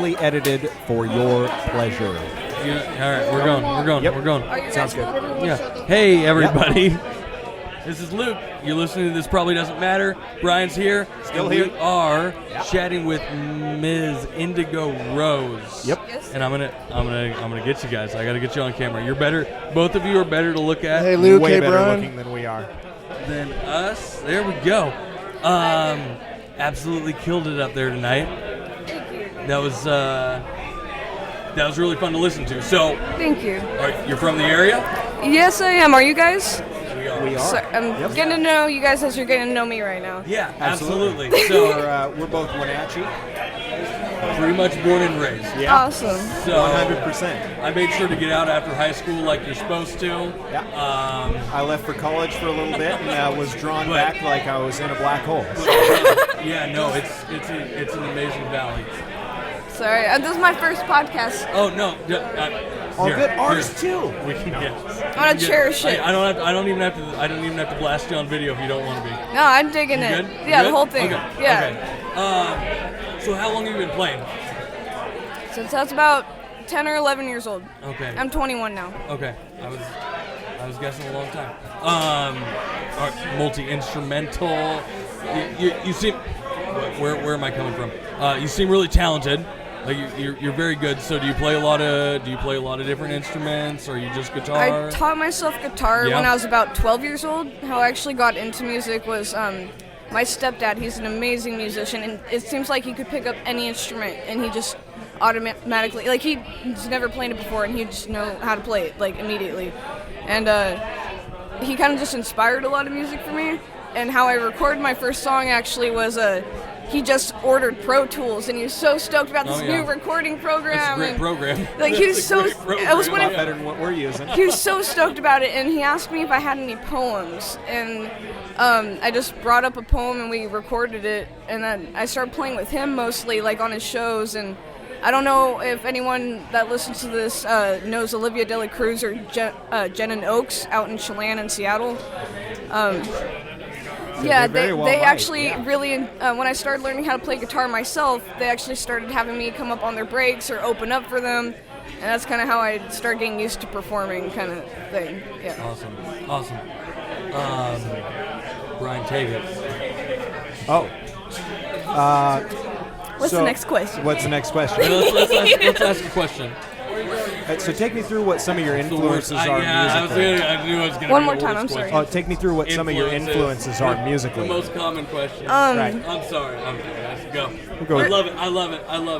professionally edited for your pleasure. Yeah, all right, we're going. Yep. We're going. Sounds good. Yeah. Hey, everybody. This is Luke. You're listening to This Probably Doesn't Matter. Brian's here. Still and here. We are chatting with Ms. Indigo Rose. Yep. And I'm gonna get you guys. I gotta get you on camera. You're better. Both of you are better to look at. Hey, Luke. Way Hey, better Brian. looking than we are. Than us. There we go. Absolutely killed it up there tonight. That was really fun to listen to. So, Thank you. you're from the area? Yes, I am. Are you guys? We are. So, I'm getting to know you guys as you're getting to know me right now. Yeah, absolutely. So we're both Wenatchee. Pretty much born and raised. Yeah. Awesome. So 100%. I made sure to get out after high school like you're supposed to. Yeah. I left for college for a little bit and was drawn back like I was in a black hole. Yeah, no, it's an amazing valley. Sorry, this is my first podcast. Oh no. All good. Ours too. We can get. I want to cherish it. I don't even have to blast you on video if you don't want to be. No, I'm digging You it. good? Yeah, You the good? whole thing. Okay. Yeah. Okay. So how long have you been playing? Since I was about 10 or 11 years old. Okay. I'm 21 now. Okay. I was guessing a long time. Multi-instrumental. You seem. Where am I coming from? You seem really talented. Like you're very good. So do you play a lot of different instruments, or are you just guitar? I taught myself guitar when I was about 12 years old. How I actually got into music was my stepdad. He's an amazing musician, and it seems like he could pick up any instrument, and he just automatically, like he's never played it before, and he'd just know how to play it like immediately. And he kind of just inspired a lot of music for me. And how I recorded my first song actually was he just ordered Pro Tools, and he was so stoked about this new recording program. That's a great program. Like he was so, it was A lot better than what we're using. he was so stoked about it, and he asked me if I had any poems, and I just brought up a poem, and we recorded it, and then I started playing with him mostly, like on his shows, and I don't know if anyone that listens to this knows Olivia De La Cruz or Jen and Oaks out in Chelan in Seattle. Yeah, they actually really, when I started learning how to play guitar myself, they actually started having me come up on their breaks or open up for them, and that's kind of how I started getting used to performing kind of thing. Yeah. Awesome. Brian, take it. Oh. What's the next question? What's the next question? Let's ask a question. So take me through what some of your influences are musically. I knew I was going to One more time, I'm sorry. Take me through what some of your influences are musically. The most common question. Right. I'm sorry. Let's go. Go I ahead. love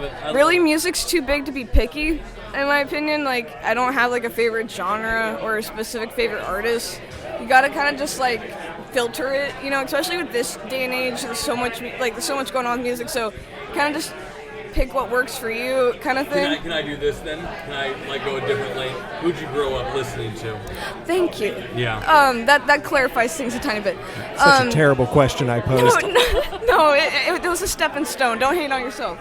it. Really, music's too big to be picky, in my opinion. Like, I don't have like a favorite genre or a specific favorite artist. You gotta kind of just like filter it, you know, especially with this day and age. There's so much going on with music, so kind of just pick what works for you, kind of thing. Can I do this then? Can I like go a different lane? Who'd you grow up listening to? Thank you. Yeah. That clarifies things a tiny bit. Such a terrible question I posed. No, it was a stepping stone. Don't hate on yourself.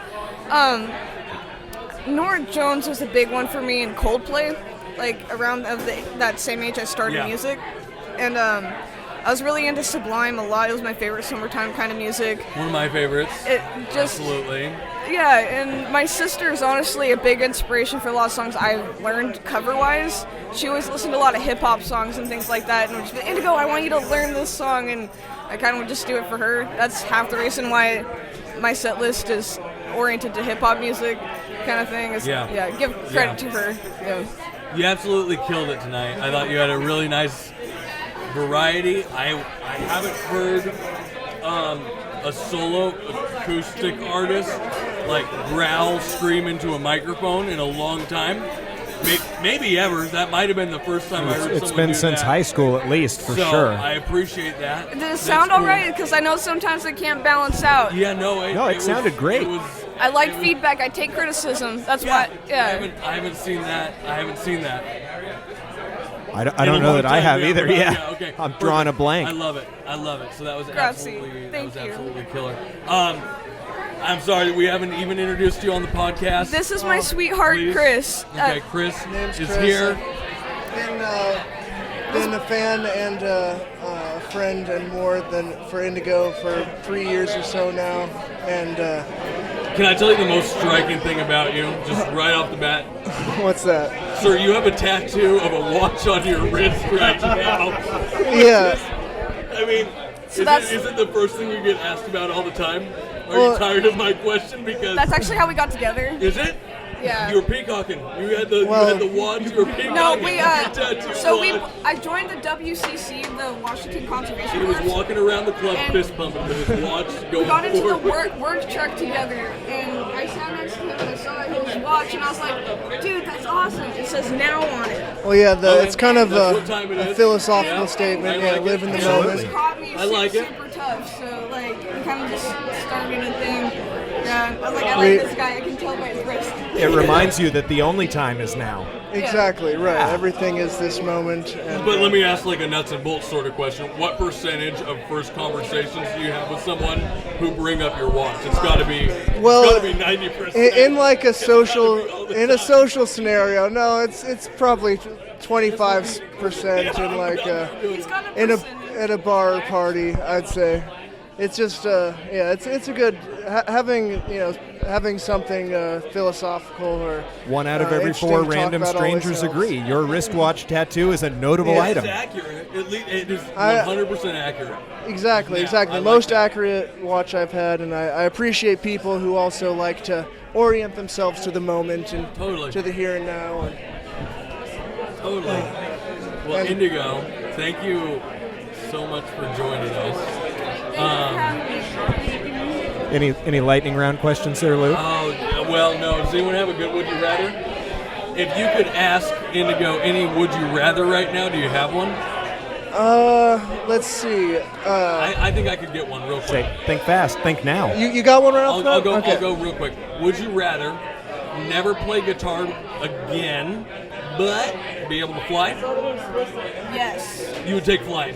Nora Jones was a big one for me in Coldplay, like around that same age I started music, and I was really into Sublime a lot. It was my favorite summertime kind of music. One of my favorites. It just absolutely. Yeah, and my sister is honestly a big inspiration for a lot of songs I've learned cover-wise. She always listened to a lot of hip-hop songs and things like that, and would just be, Indigo, I want you to learn this song, and I kind of would just do it for her. That's half the reason why my set list is oriented to hip-hop music kind of thing. Give credit to her. Yeah. You absolutely killed it tonight. I thought you had a really nice variety. I haven't heard a solo acoustic artist like growl, scream into a microphone in a long time. Maybe ever. That might have been the first time I heard someone It's been do since that. high school, at least, for So, sure. I appreciate that. Did it sound all right? Because I know sometimes it can't balance out. Yeah, no. It sounded great. I like feedback. I take criticism. That's why. Yeah. I haven't seen that. I don't know that I have either. Yeah. Okay. I'm drawing a blank. I love it. So that was Grazie. absolutely killer. I'm sorry that we haven't even introduced you on the podcast. This is my sweetheart, please. Chris. Okay, Chris Name's is Chris. here. Been a fan and a friend and more than for Indigo for 3 years or so now, and Can I tell you the most striking thing about you, just right off the bat? What's that? Sir, you have a tattoo of a watch on your wrist right now. Yeah. I mean, So is it the first thing you get asked about all the time? Are you tired of my question? Because That's actually how we got together. is it? Yeah. You were peacocking. You had the watch. You were peacocking. No, I joined the WCC, the Washington Conservation He was Corps. walking around the club And fist pumping with his watch We going got into the forward. work truck together, and I sat next to him and I saw his watch, and I was like, dude, that's awesome. It says now on it. Well, yeah, it's kind of That's what time it a is. philosophical Yeah. statement. I Yeah, like live it. in the Absolutely. moment. Caught me I like it. super tough, so like we kind of just started a thing. Yeah, I was like, I like this guy. I can tell by his wrist. It reminds you that the only time is now. Exactly, right. Everything is this moment. And, But let me ask like a nuts and bolts sort of question. What percentage of first conversations do you have with someone who bring up your watch? It's got to be 90%. in like a social scenario, no, it's probably 25% in like at a bar or party, I'd say. It's just it's a good having something philosophical or One out of every interesting four to talk random about always strangers helps. agree. Your wristwatch tattoo is a notable Yeah. item. It's accurate. It is 100% accurate. Exactly, Yeah, exactly. I The like most that. accurate watch I've had, and I appreciate people who also like to orient themselves to the moment and to the here and now. And, Totally. Well, Indigo, thank you so much for joining us. Any lightning round questions there, Lou? Oh, well, no. Does anyone have a good would you rather? If you could ask Indigo any would you rather right now, do you have one? Let's see. I think I could get one real quick. Think fast. Think now. You got one right off the I'll bat? Okay. go real quick. Would you rather never play guitar again, but be able to fly? Yes. You would take flight.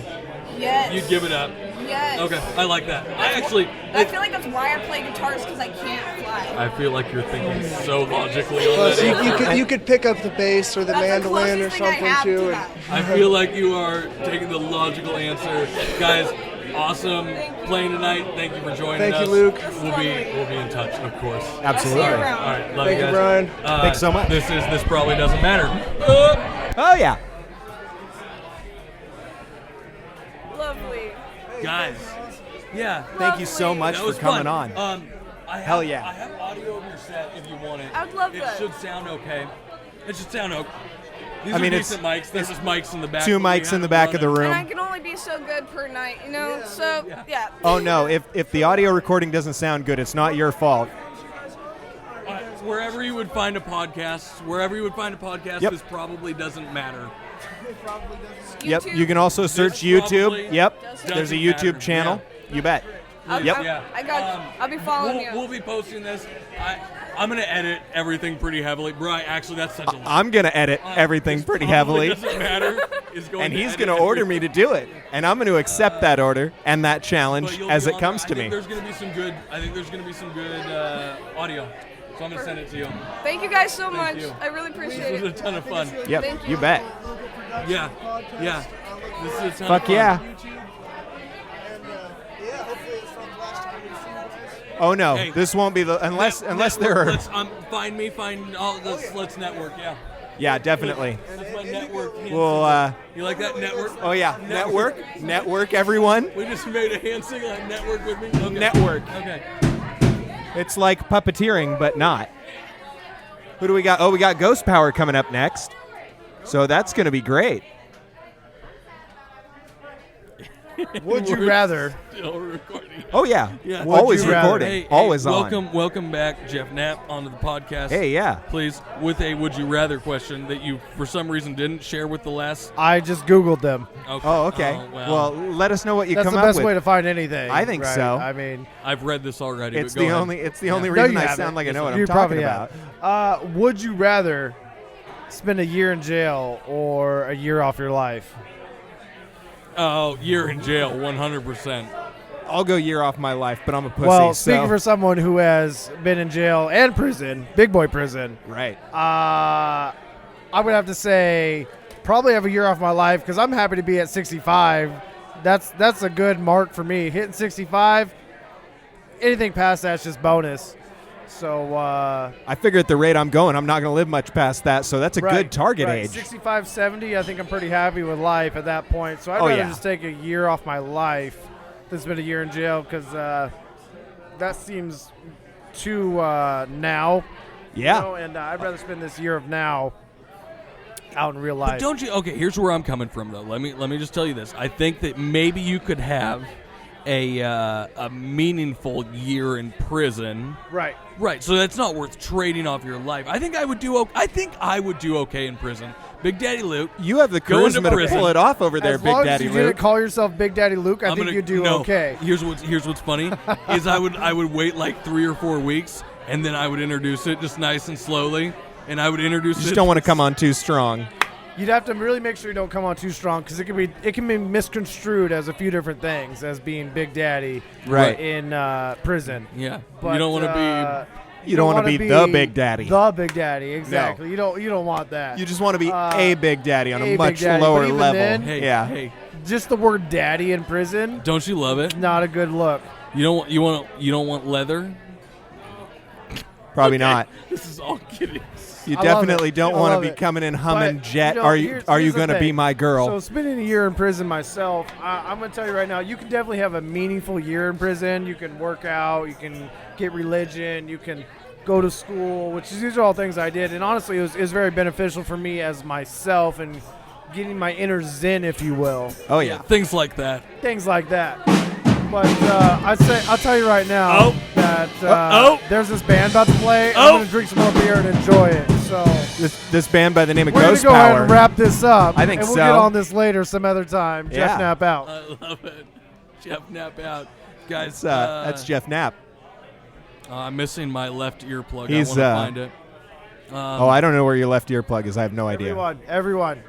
Yes. You'd give it up. Yes. Okay, I like that. I feel like that's why I play guitars, because I can't fly. I feel like you're thinking so logically on Well, that. so answer. you could pick up the bass or the That's the mandolin or closest thing I something have too. to and- that. I feel like you are taking the logical answer. Guys, awesome playing tonight. Thank you for joining us. Thank you, Luke. We'll be in touch, of course. Absolutely. All right, love Thank you you, guys. Brian. Thanks so much. This probably doesn't matter. Oh yeah. Lovely. Guys. Yeah. Thank you so much That for was coming fun. on. Hell yeah. I have audio of your set if you want it. I would love it that. It should sound okay. It should sound okay. These I mean, are it's- decent mics. There's just mics in the back. Two but we mics in have the it back of the running. And I room. can only be so good per night, you know? So, yeah. Oh no, if the audio recording doesn't sound good, it's not your fault. Wherever you would find a podcast, Yep. this probably doesn't matter. Yep, you can also search This probably YouTube. Yep, doesn't there's a matter. YouTube channel. You bet. Yep. I got you. I'll be following you. We'll be posting this. I'm gonna edit everything pretty heavily. Brian, actually, that's such a lot. I'm gonna edit everything This pretty probably heavily. Doesn't matter. Is going And to he's edit going to order me everything. to do it. And I'm going to accept that order and that But challenge you'll as be it on comes there. to I think me. there's going to be some good. I think there's going to be some good audio. So I'm going to send it to you. Thank you guys so much. you. I really appreciate This was a it. ton of fun. Yep, Thank you bet. Yeah. This is a ton Fuck of fun. yeah. Oh no, Hey. this won't be the unless there are. Let's find all. Let's network. Yeah. Yeah, definitely. That's my network. hand We'll. signal. You like that network? Oh yeah, network, everyone. We just made a hand signal like network with me. Okay. Network. Okay. It's like puppeteering, but not. Who do we got? Oh, we got Ghost Power coming up next. So that's going to be great. Would you rather? Still recording. Oh yeah, Yeah. always you rather? recording, Hey, always on. Welcome back, Geoff Knapp, onto the podcast. Hey, yeah. Please, with a would you rather question that you, for some reason, didn't share with the last. I just Googled them. Okay. Oh, okay. well, Well, let us know what you That's come the up best with. way to find anything. I think right? so. I mean, I've read this already. It's but go the ahead. only. It's the only No, reason you I haven't. sound like I know Yes, what you I'm talking probably about. have. Would you rather spend a year in jail or a year off your life? Oh, year in jail, 100%. I'll go year off my life, but I'm a pussy. Well, so. speaking for someone who has been in jail and prison, big boy prison, right. I would have to say probably have a year off my life because I'm happy to be at 65. That's a good mark for me. Hitting 65, anything past that's just bonus. So I figure at the rate I'm going, I'm not going to live much past that. So that's a good target age. 65, 70, I think I'm pretty happy with life at that point. So I'd rather just take a year off my life than spend a year in jail because that seems too now. Yeah. You know, and I'd rather spend this year of now out in real life. But don't you? Okay, here's where I'm coming from, though. Let me just tell you this. I think that maybe you could have a meaningful year in prison. Right. Right. So that's not worth trading off your life. I think I would do. I think I would do okay in prison. Big Daddy Luke. You have the charisma to pull it off over there, Big Daddy Luke. As long as you didn't call yourself Big Daddy Luke, I think you'd do okay. Here's what's funny is I would wait like 3 or 4 weeks and then I would introduce it just nice and slowly, and I would introduce You just don't want to come on too strong. You'd have to really make sure you don't come on too strong because it can be misconstrued as a few different things as being Big Daddy in prison. Yeah, but you don't want to be. You don't want to be the Big Daddy. The Big Daddy, exactly. No. You don't want that. You just want to be a Big Daddy on a much Daddy. lower But level. then, Hey, just the word "daddy" in prison. Don't you love it? Not a good look. You don't want leather. Probably not. This is all kidding. You definitely don't want to be coming in humming jet. Are you going to be my girl? So spending a year in prison myself, I'm going to tell you right now, you can definitely have a meaningful year in prison. You can work out, you can get religion, you can go to school, these are all things I did. And honestly, it was very beneficial for me as myself and getting my inner zen, if you will. Oh, yeah. Things like that. Things like that. But I'll tell you right now that there's this band about to play. I'm going to drink some more beer and enjoy it. So this band by the name of Ghost Power. We're going to go ahead and wrap this up. I think and so. we'll get on this later some other time. Yeah. Jeff Knapp out. I love it. Jeff Knapp out. Guys, that's Jeff Knapp. I'm missing my left earplug. He's, I want to find it. I don't know where your left earplug is. I have no idea. Everyone,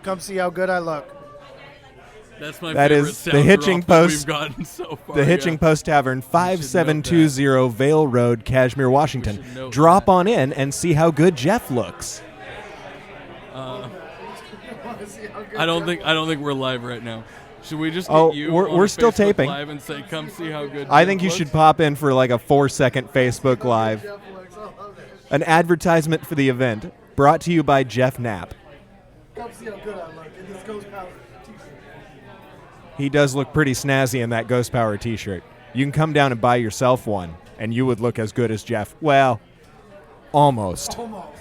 come see how good I look. That's my that favorite is the Hitching Post. We've gotten so far, the Hitching Post Tavern, 5720 Vale Road, Cashmere, Washington. Drop on in and see how good Jeff looks. I don't think we're live right now. Should we just get you we're on still Facebook taping. Live and say, come see how good I Jeff think you looks? should pop in for like a 4-second Facebook Live. An advertisement for the event, brought to you by Jeff Knapp. Come see how good I look in this Ghost Power t-shirt. He does look pretty snazzy in that Ghost Power t-shirt. You can come down and buy yourself one, and you would look as good as Jeff. Well, almost. Almost.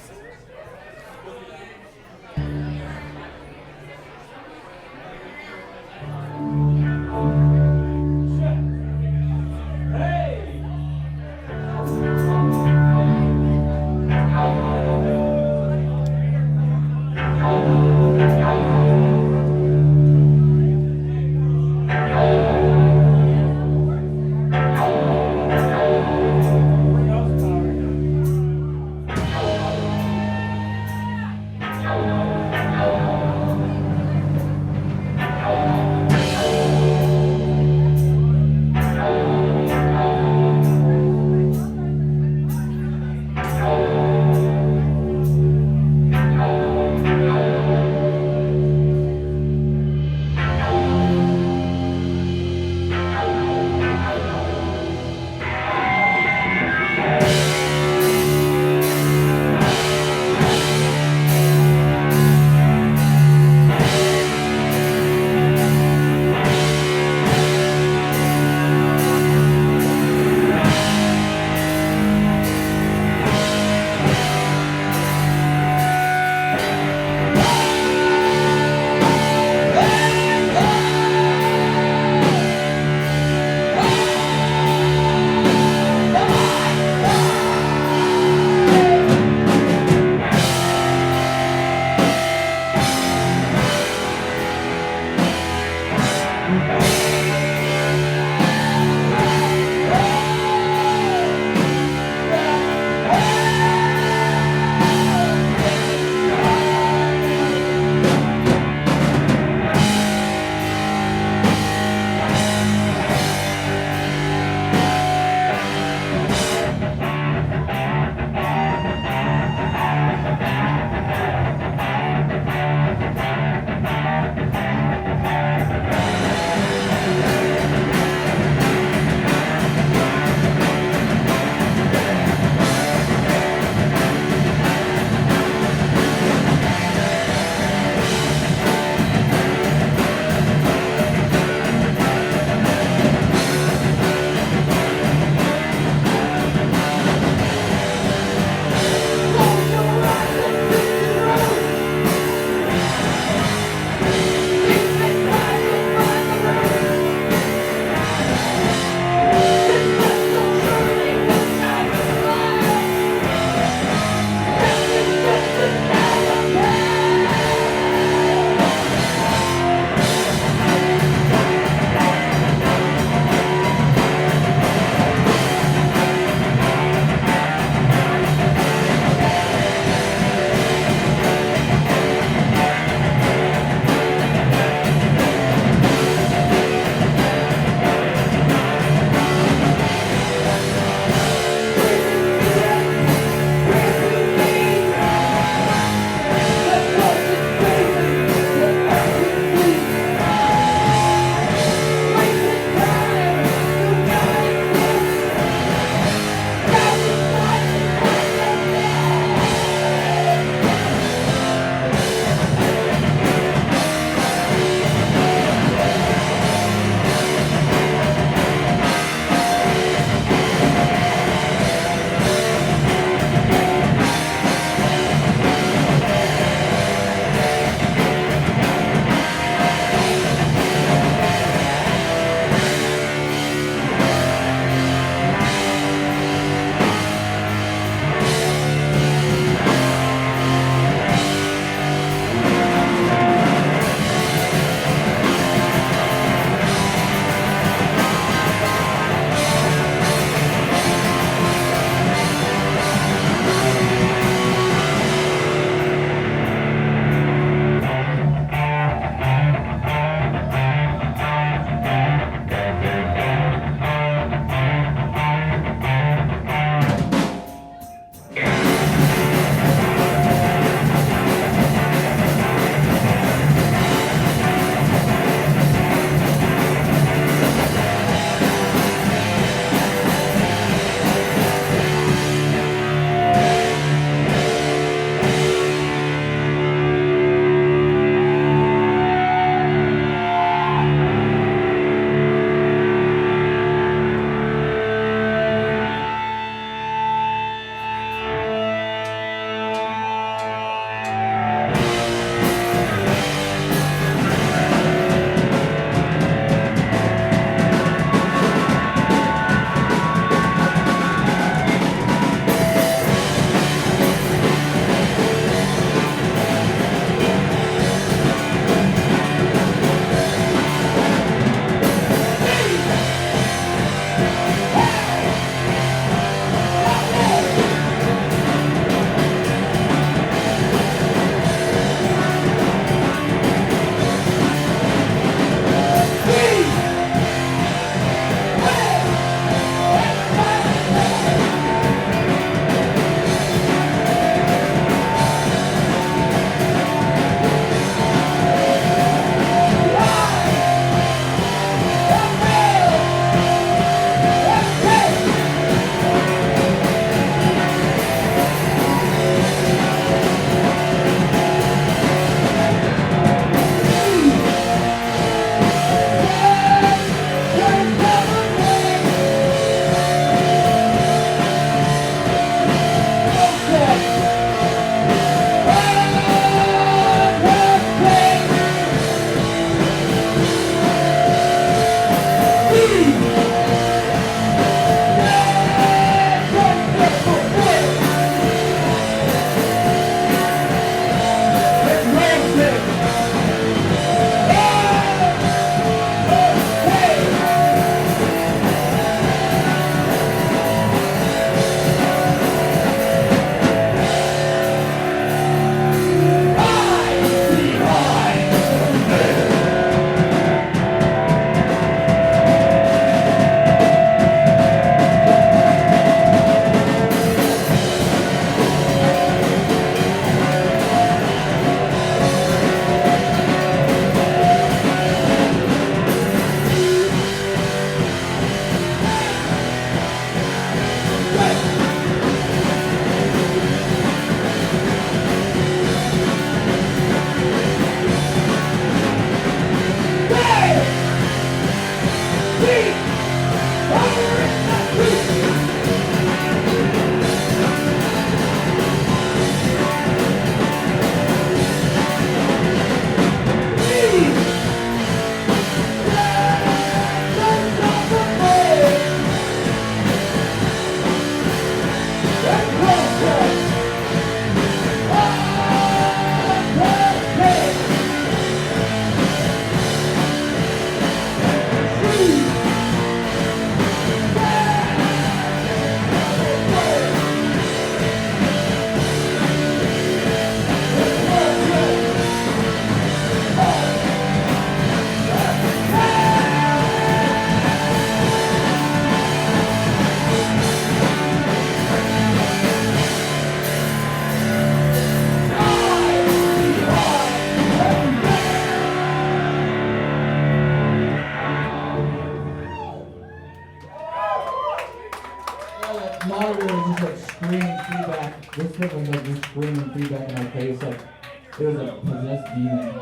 feeling.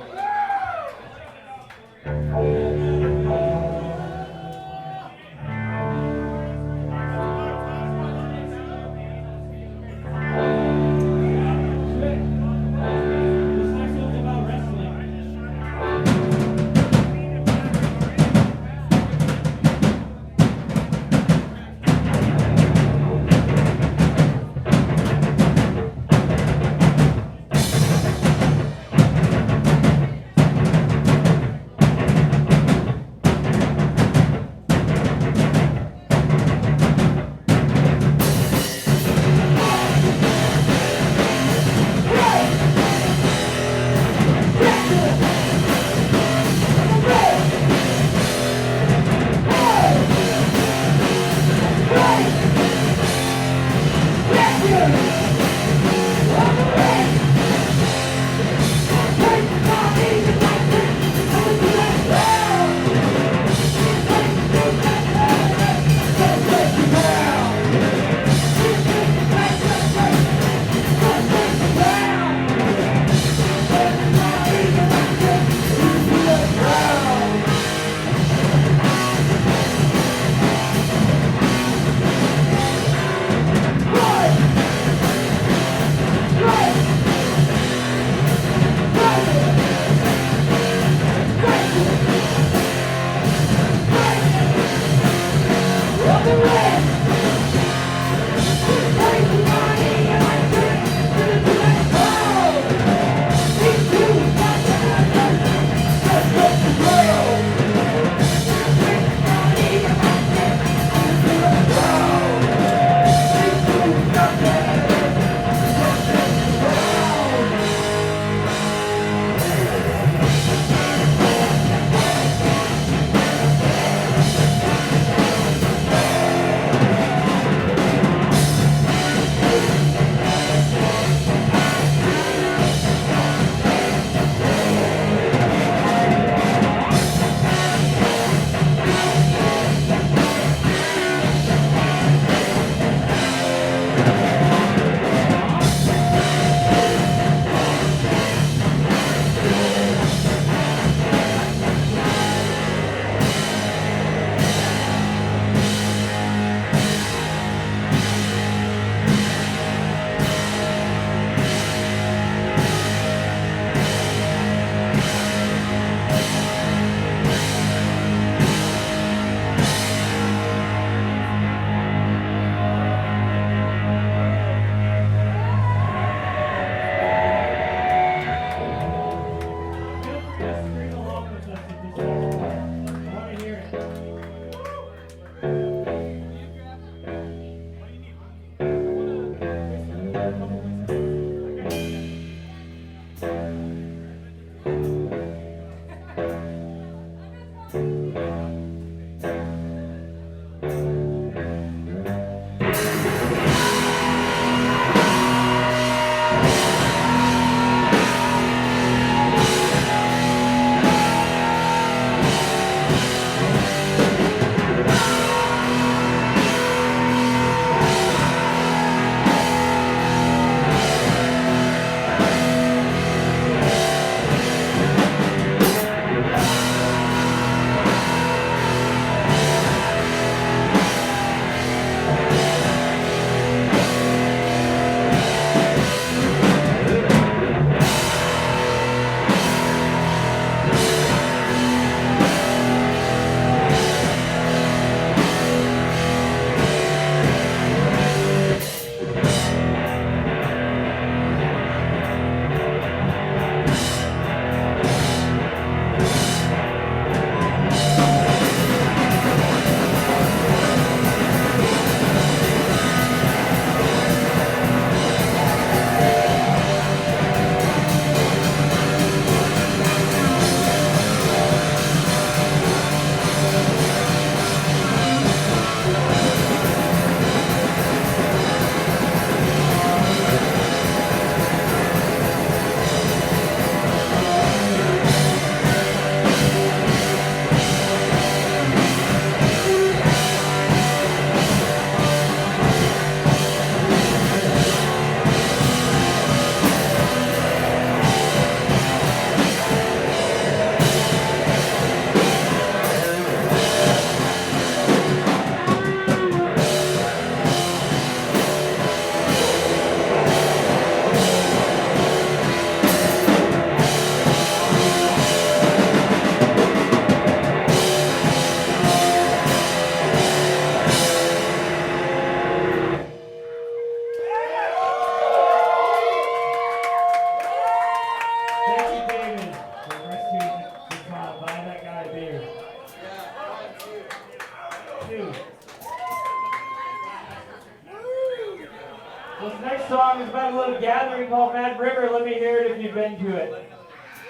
song is about a little gathering called Mad River. Let me hear it if you've been to it.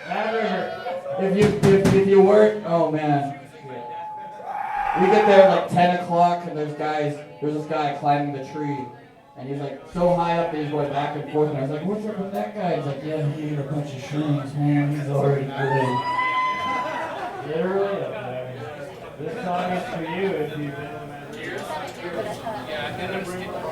Mad River. If you weren't, oh man. We get there at like 10 o'clock and there's this guy climbing the tree. And he's like so high up that he's going back and forth. And I was like, what's up with that guy? He's like, yeah, he ate a bunch of shrooms, man. He's already good. Literally up there. This song is for you if you've been to Mad River.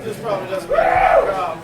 This probably doesn't matter about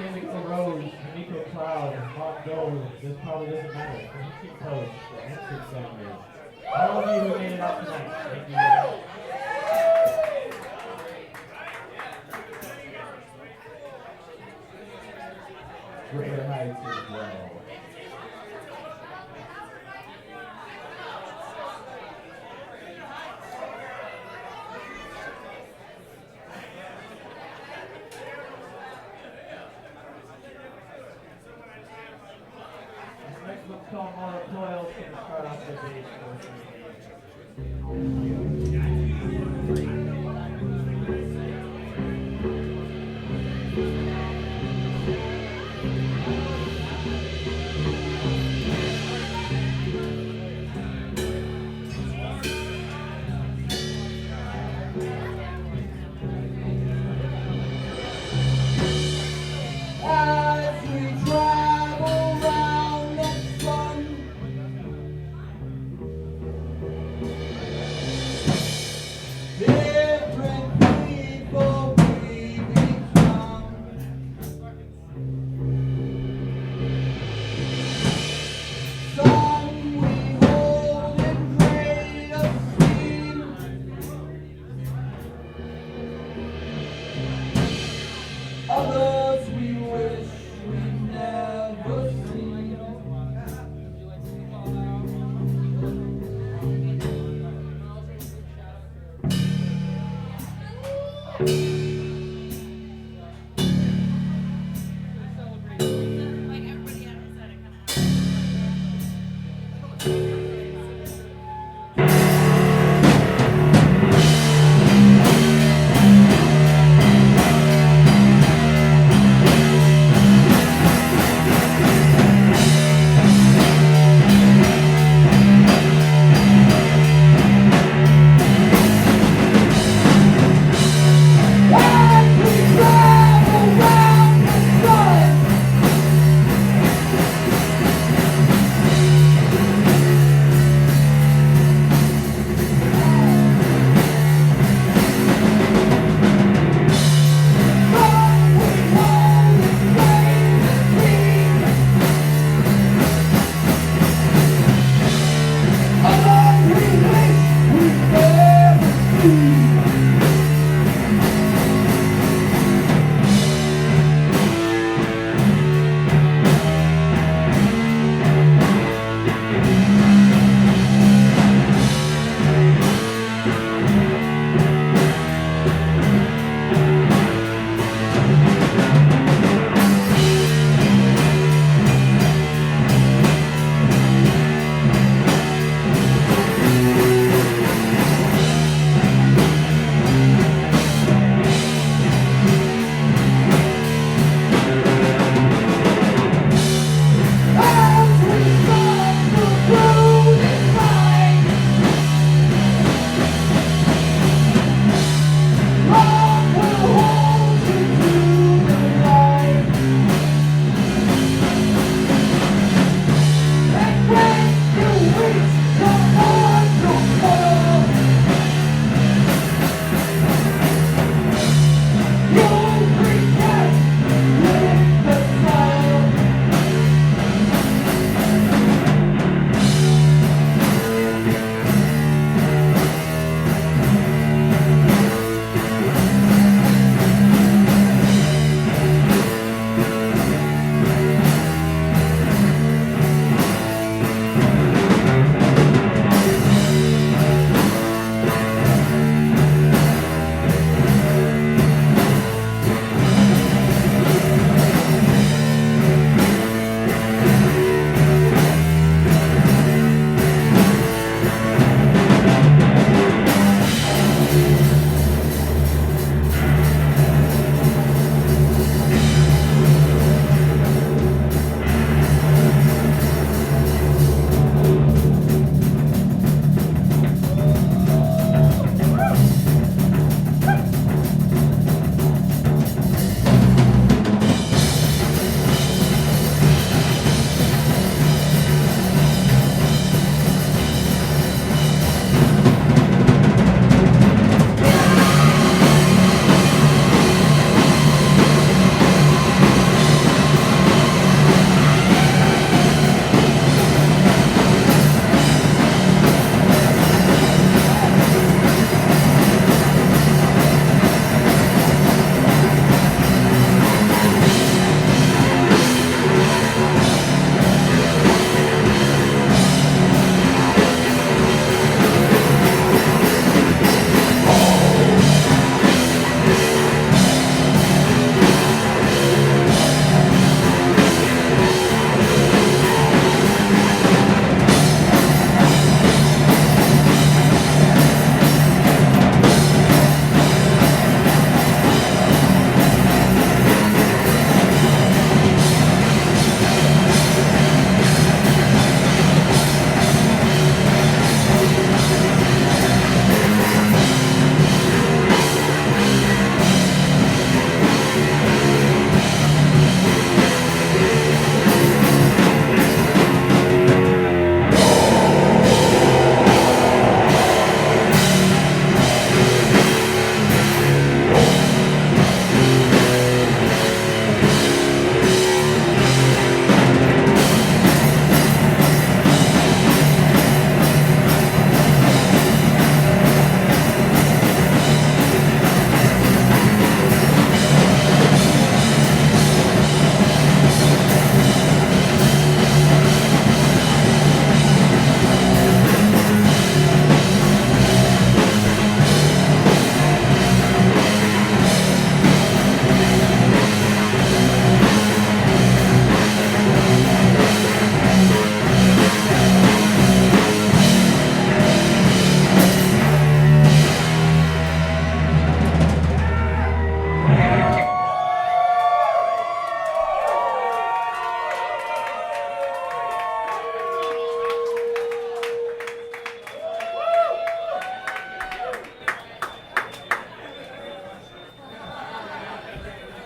Indigo Rose, Himiko Cloud, Dole. This probably doesn't matter. Hitching Post, the Entrance Segment. All of you who made it out tonight, thank you very much. Greater Heights as well. Next one's called Moral Coils. It's going to start off the bass portion.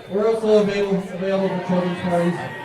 We're also available for children's parties.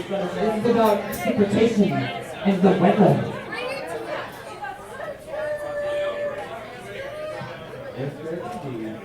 This is about precipitation and the weather. Yes, sir, indeed.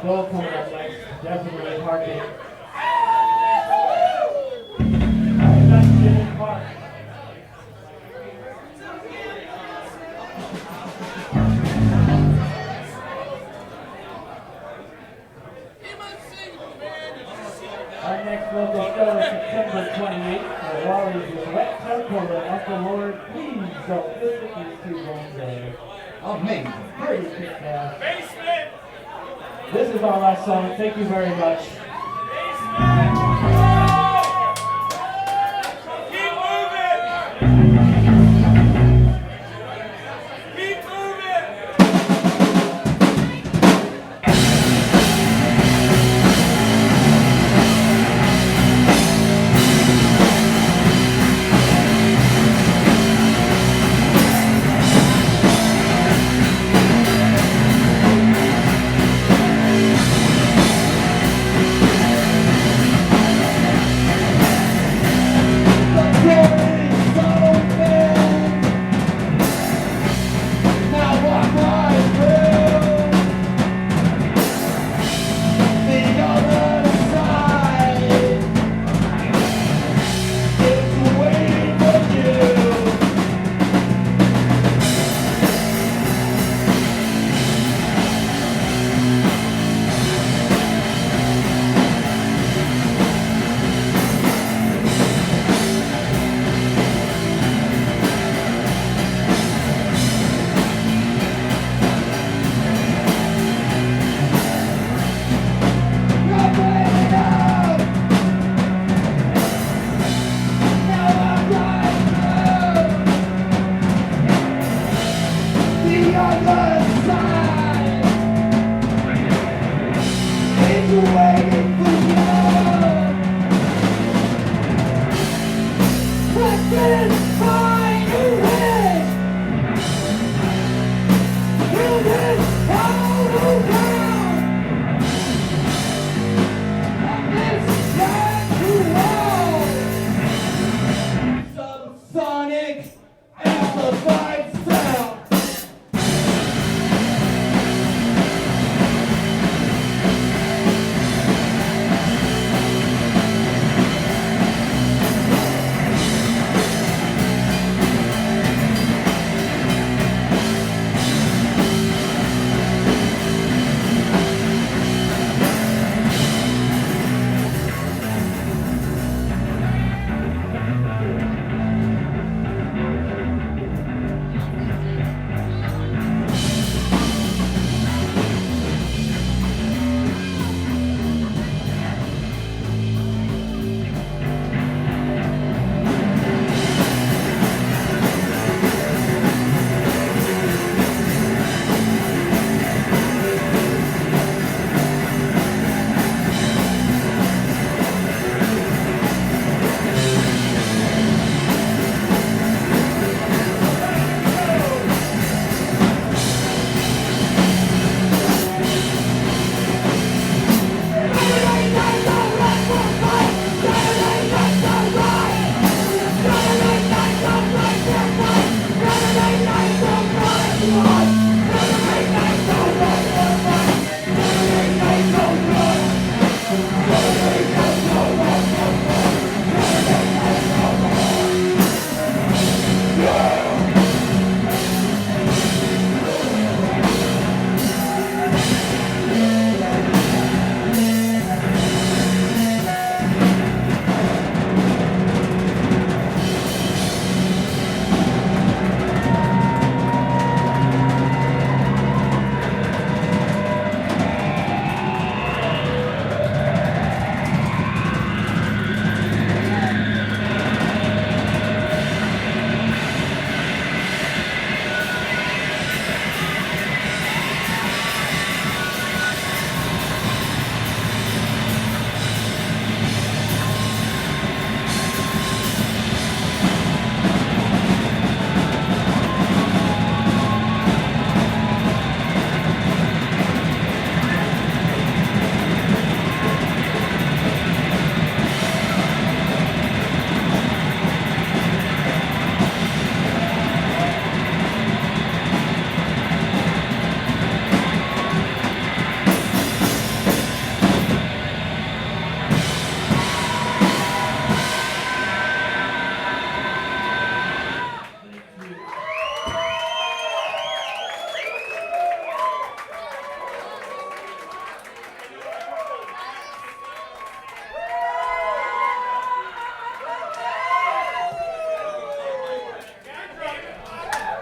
Dole coming up next. Definitely parking. Our next local show is September 28th. The Warriors with Wet Circle and Uncle Lord. Please don't miss it. These two one day. Amazing. Pretty kick ass. Basement! This is our last song. Thank you very much. Keep moving!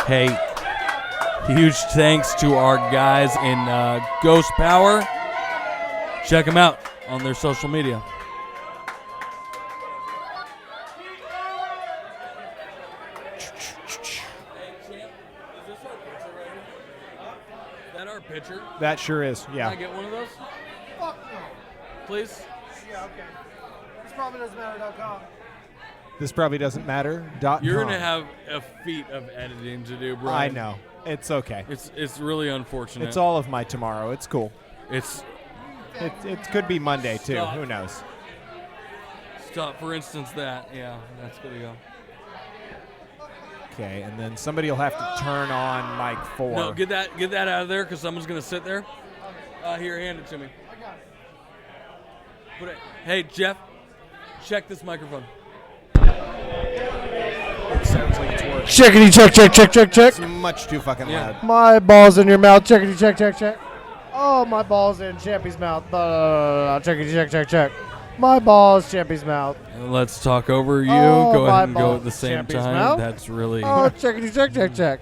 Hey, huge thanks to our guys in Ghost Power. Check them out on their social media. Picture? That sure is, yeah. Can I get one of those? Fuck no. Please? Yeah, okay. This probably doesn't matter.com. This probably doesn't matter. You're going to have a feat of editing to do, Brian. I know. It's okay. It's really unfortunate. It's all of my tomorrow. It's cool. It could be Monday, too. Stop. Who knows? Stop. For instance, that. Yeah, that's going to go. Okay, and then somebody will have to turn on mic 4. No, get that out of there because someone's going to sit there. Here, hand it to me. Hey, Geoff, check this microphone. It sounds like it's working. Checkity check. It's much too fucking loud. My ball's in your mouth. Checkity check. Oh, my ball's in Champy's mouth. Checkity check. My ball's Champy's mouth. Let's talk over you. Oh, go ahead and my go ball. at the same Champy's time. mouth? That's really. Oh, checkity check.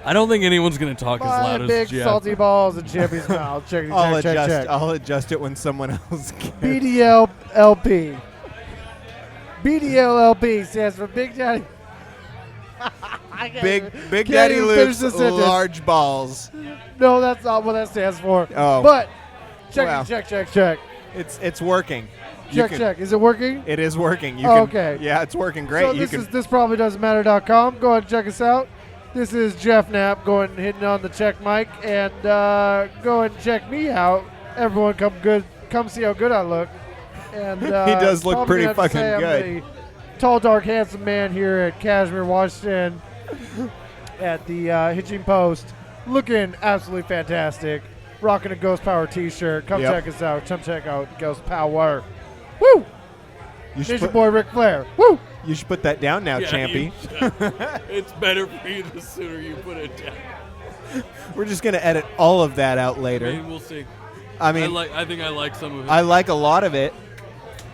I don't think anyone's going to talk as loud My big as Geoff. salty balls in Champy's mouth. Checkity check. I'll adjust it when someone else can. BDLLP. BDLLP stands for Big Daddy. Big Daddy Luke's large balls. No, that's not what that stands for. Oh. But Wow. check. It's working. Check. Is it working? It is working. Okay. Yeah, it's working great. So this probably doesn't matter.com. Go ahead and check us out. This is Geoff Knapp going and hitting on the check mic, and go and check me out. Everyone, come see how good I look. And he does look probably pretty have to fucking say I'm good. the tall, dark, handsome man here at Cashmere, Washington, at the Hitching Post, looking absolutely fantastic. Rocking a Ghost Power T-shirt. Come check us out. Come check out Ghost Power. Woo! It's your boy Ric Flair. Woo! You should put that down now, Champy. It's better for you the sooner you put it down. We're just gonna edit all of that out later. Maybe we'll see. I mean, I think I like some of it. I like a lot of it.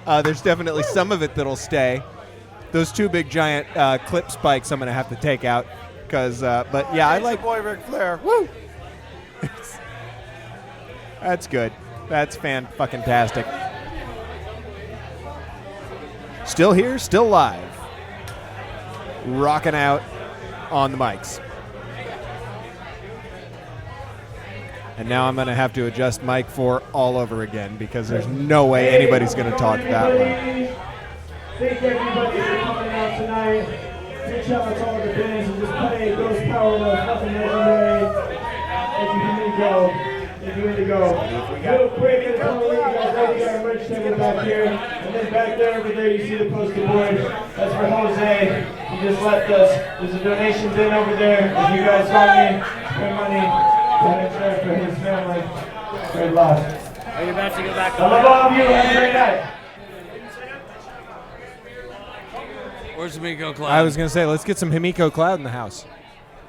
There's definitely some of it that'll stay. Those two big giant clip spikes I'm gonna have to take out. But yeah, I like boy Ric Flair. Woo! That's good. That's fan-fucking-tastic. Still here, still live. Rocking out on the mics. And now I'm going to have to adjust mic 4 all over again because there's no way anybody's going to talk that loud. Thank everybody for coming out tonight. Big shout out to all the bands who just played Ghost Power with us. Nothing legendary. Thank you, Himiko. Thank you, Indigo. Real quick, you guys ready? Our merch table back here. And then back there, over there, you see the poster board. That's for Jose. He just left us. There's a donation bin over there. If you guys want me, spend money, put it there for his family. Great luck. Are you about to go back? I love all of you. Have a great night. Where's Himiko Cloud? I was going to say, let's get some Himiko Cloud in the house.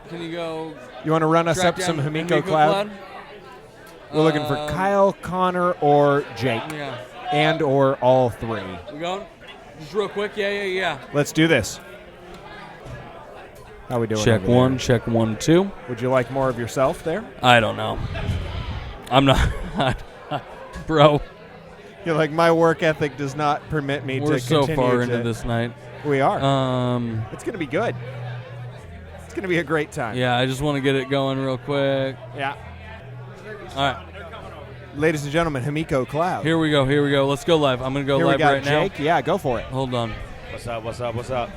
Can you go? You want to run us track up some down Himiko Cloud? We're looking for Kyle, Connor, or Jake. Yeah. And or all three. We going? Just real quick. Yeah. Let's do this. How we doing? Check over one, there? check 1, 2. Would you like more of yourself there? I don't know. I'm not. Bro. You're like, my work ethic does not permit me to continue. We're so far into this night. We are. It's going to be good. It's going to be a great time. Yeah, I just want to get it going real quick. Yeah. All right. Ladies and gentlemen, Himiko Cloud. Here we go. Let's go live. I'm going to go Here live we got right Jake. now. Yeah, go for it. Hold on. What's up?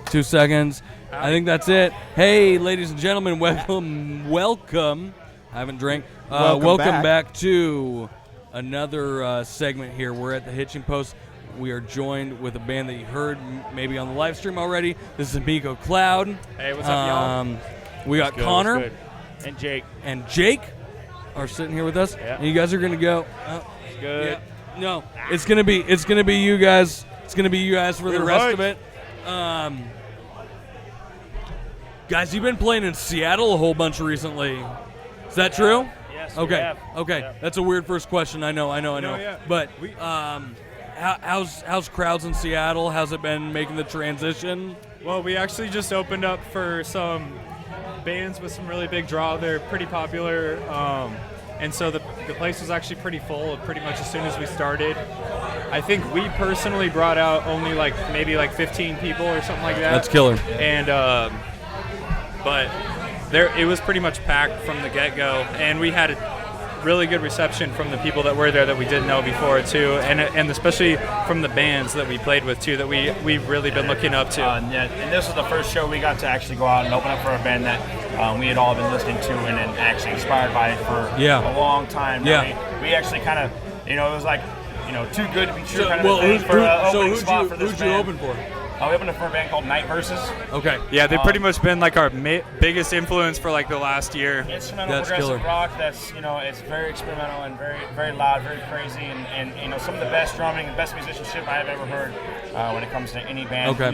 2 seconds. I think that's it. Hey, ladies and gentlemen, welcome. I haven't drank. Welcome back to another segment here. We're at the Hitching Post. We are joined with a band that you heard maybe on the live stream already. This is Himiko Cloud. Hey, what's up, y'all? We got Connor and Jake. And Jake are sitting here with us. Yeah. And you guys are gonna go. It's good. Yeah. No, it's gonna be you guys. It's gonna be you guys for the rest of it. Guys, you've been playing in Seattle a whole bunch recently. Is that true? Yes. Okay. Okay. Yeah. That's a weird first question. I know. yeah. But how's crowds in Seattle? How's it been making the transition? Well, we actually just opened up for some bands with some really big draw. They're pretty popular, and so the place was actually pretty full pretty much as soon as we started. I think we personally brought out only maybe 15 people or something like that. That's killer. And but it was pretty much packed from the get-go, and we had a really good reception from the people that were there that we didn't know before too, and especially from the bands that we played with too, that we've really been looking up to. Yeah, and this was the first show we got to actually go out and open up for a band that we had all been listening to and actually inspired by for a long time. Yeah. We actually kind of, it was like, too good to be true kind of thing for an opening spot for this band. Who'd you open for? We opened for a band called Night Versus. Okay. Yeah, they've pretty much been like our biggest influence for the last year. Instrumental progressive rock that's, it's very experimental and very, very loud, very crazy, and some of the best drumming and best musicianship I have ever heard when it comes to any band. Okay.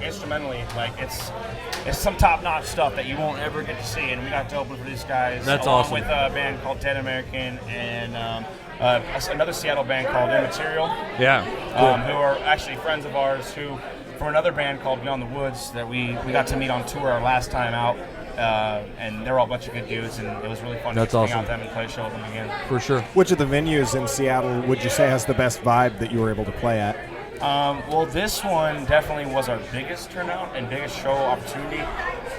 Instrumentally, it's some top-notch stuff that you won't ever get to see, and we got to open for these guys. That's along awesome. With a band called Dead American and another Seattle band called Immaterial. Yeah. Who are actually friends of ours who, from another band called Beyond the Woods that we got to meet on tour our last time out, and they're all a bunch of good dudes, and it was really fun to hang out with them and play a show with them again. For sure. Which of the venues in Seattle would you say has the best vibe that you were able to play at? Well, this one definitely was our biggest turnout and biggest show opportunity.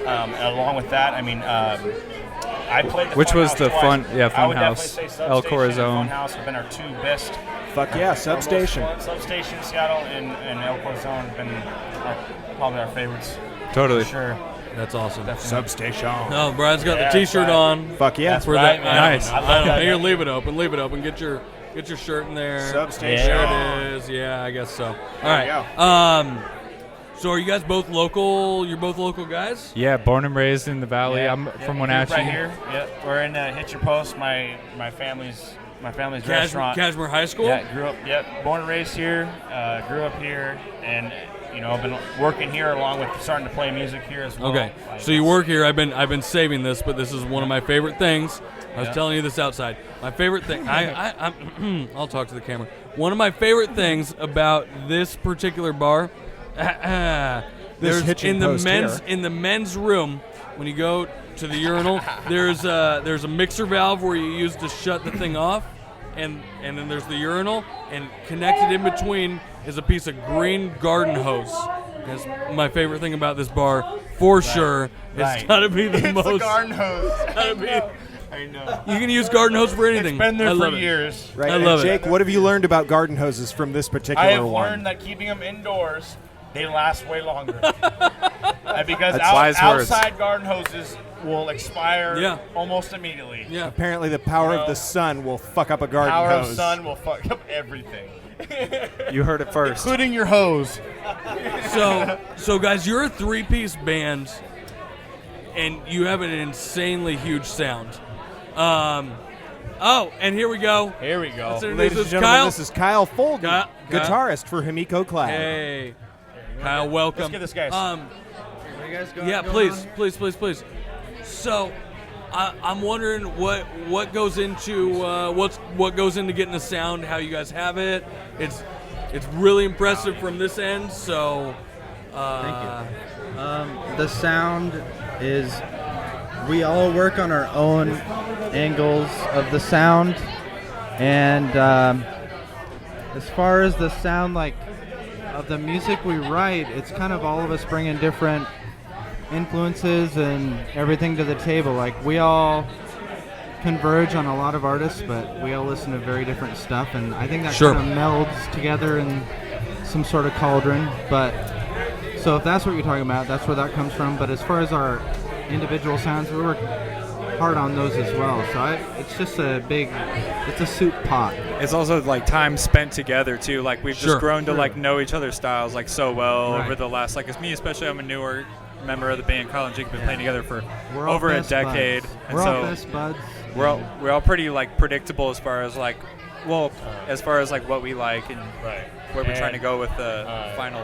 Along with that, I played the Which was Funhouse the twice. Fun I would House. definitely say El Substation Corazon. and Funhouse have been our two best. Fuck yeah, Substation. Substation, Seattle, and El Corazon have been probably our favorites. Totally. For sure. That's awesome. Definitely. Substation. No, Brad's got the T-shirt on. Fuck yeah. That's where right, that. man. Nice. I love that. Here, leave it open. Leave it open. Get your shirt in there. Substation. There it is. Yeah, I guess so. All There you right. So are you guys both local? You're both local guys? Yeah, born and raised in the Valley. I'm from Wenatchee. Right here. Yep. We're in Hitching Post. My family's restaurant. Cashmere High School? Yeah, grew up. Yep. Born and raised here. Grew up here, and I've been working here along with starting to play music here as well. Okay. So you work here. I've been saving this, but this is one of my favorite things. I was telling you this outside. My favorite thing. I'll talk to the camera. One of my favorite things about this particular bar. There's Hitching in the Post men's here. in the men's room when you go to the urinal. there's a mixer valve where you use to shut the thing off, and then there's the urinal, and connected in between is a piece of green garden hose. That's my favorite thing about this bar, for sure. It's got to be the It's most. a garden hose. Gotta be. I know. You can use garden hose for anything. It's been there I for love it. years. Right. I love and Jake, it. what have you learned about garden hoses from this particular I have one? learned that keeping them indoors, they last way longer. Because That's wise words. outside garden hoses will expire Yeah. almost immediately. Yeah. Apparently, the power of the sun will fuck up a garden Power hose. of sun will fuck up everything. You heard it first. Including your hose. So guys, you're a three-piece band, and you have an insanely huge sound. And here we go. Here we go. Let's introduce Ladies and this. gentlemen, Kyle. this is Kyle Folden, Kyle. guitarist for Himiko Cloud. Hey, Kyle, welcome. Let's get this guy. Where you guys going? Yeah, please. So, I'm wondering what goes into what goes into getting the sound, how you guys have it. It's really impressive from this end. So, Thank you. The sound is, we all work on our own angles of the sound, and as far as the sound, of the music we write, it's kind of all of us bringing different influences and everything to the table. We all converge on a lot of artists, but we all listen to very different stuff, and I think that Sure. kind of melds together in some sort of cauldron. But so if that's what you're talking about, that's where that comes from. But as far as our individual sounds, we work hard on those as well. So it's just it's a soup pot. It's also time spent together too. We've Sure. just grown to know each other's styles so well Right. over the last me especially. I'm a newer member of the band. Kyle and Jake have been playing together for We're all over a best decade, buds. and We're so all best buds. we're all pretty predictable as far as as far as what we like and Right. where we're And, trying to go with the final.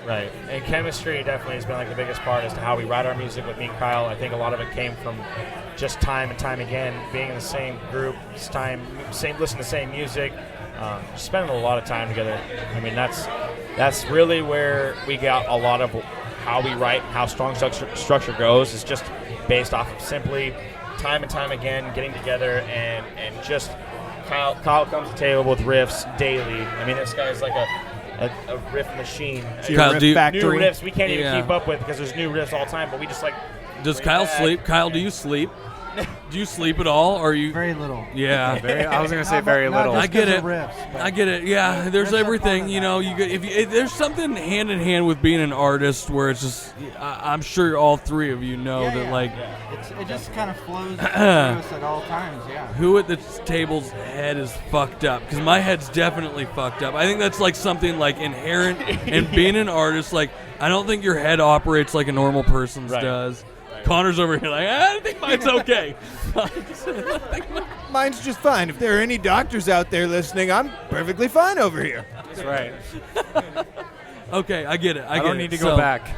Right. And chemistry definitely has been the biggest part as to how we write our music with me and Kyle. I think a lot of it came from just time and time again, being in the same group, listening to the same music, spending a lot of time together. I mean, that's really where we got a lot of how we write, how strong structure goes is just based off of simply time and time again getting together and just Kyle comes to the table with riffs daily. I mean, this guy's like a riff machine. Kyle, New riffs we can't even keep up with because there's new riffs all the time, but we just like. Does Kyle sleep? Kyle, do you sleep? Do you sleep at all? Or are you very little? Yeah, I was gonna say very little. I get it. Riffs, I get it. Yeah, there's everything. You know, if there's something hand in hand with being an artist where it's just. I'm sure all three of you know that like. It just kind of flows through us at all times. Yeah. Who at the table's head is fucked up? Because my head's definitely fucked up. I think that's like something like inherent in being an artist. Like I don't think your head operates like a normal person's does. Connor's over here like, I think mine's okay. Mine's just fine. If there are any doctors out there listening, I'm perfectly fine over here. That's right. Okay, I get it. I don't need to go back.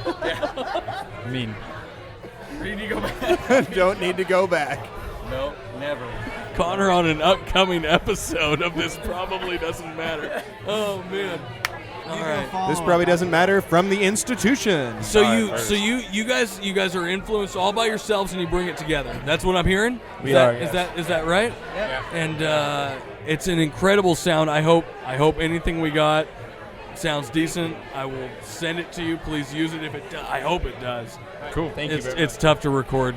I mean, you need to go back. Don't need to go back. Nope, never. Connor on an upcoming episode of This Probably Doesn't Matter. Oh man. All right. This probably doesn't matter from the institution. So you guys are influenced all by yourselves and you bring it together. That's what I'm hearing. Is that right? Yeah. And it's an incredible sound. I hope anything we got sounds decent. I will send it to you. Please use it if it does. I hope it does. Cool. Thank you. It's tough to record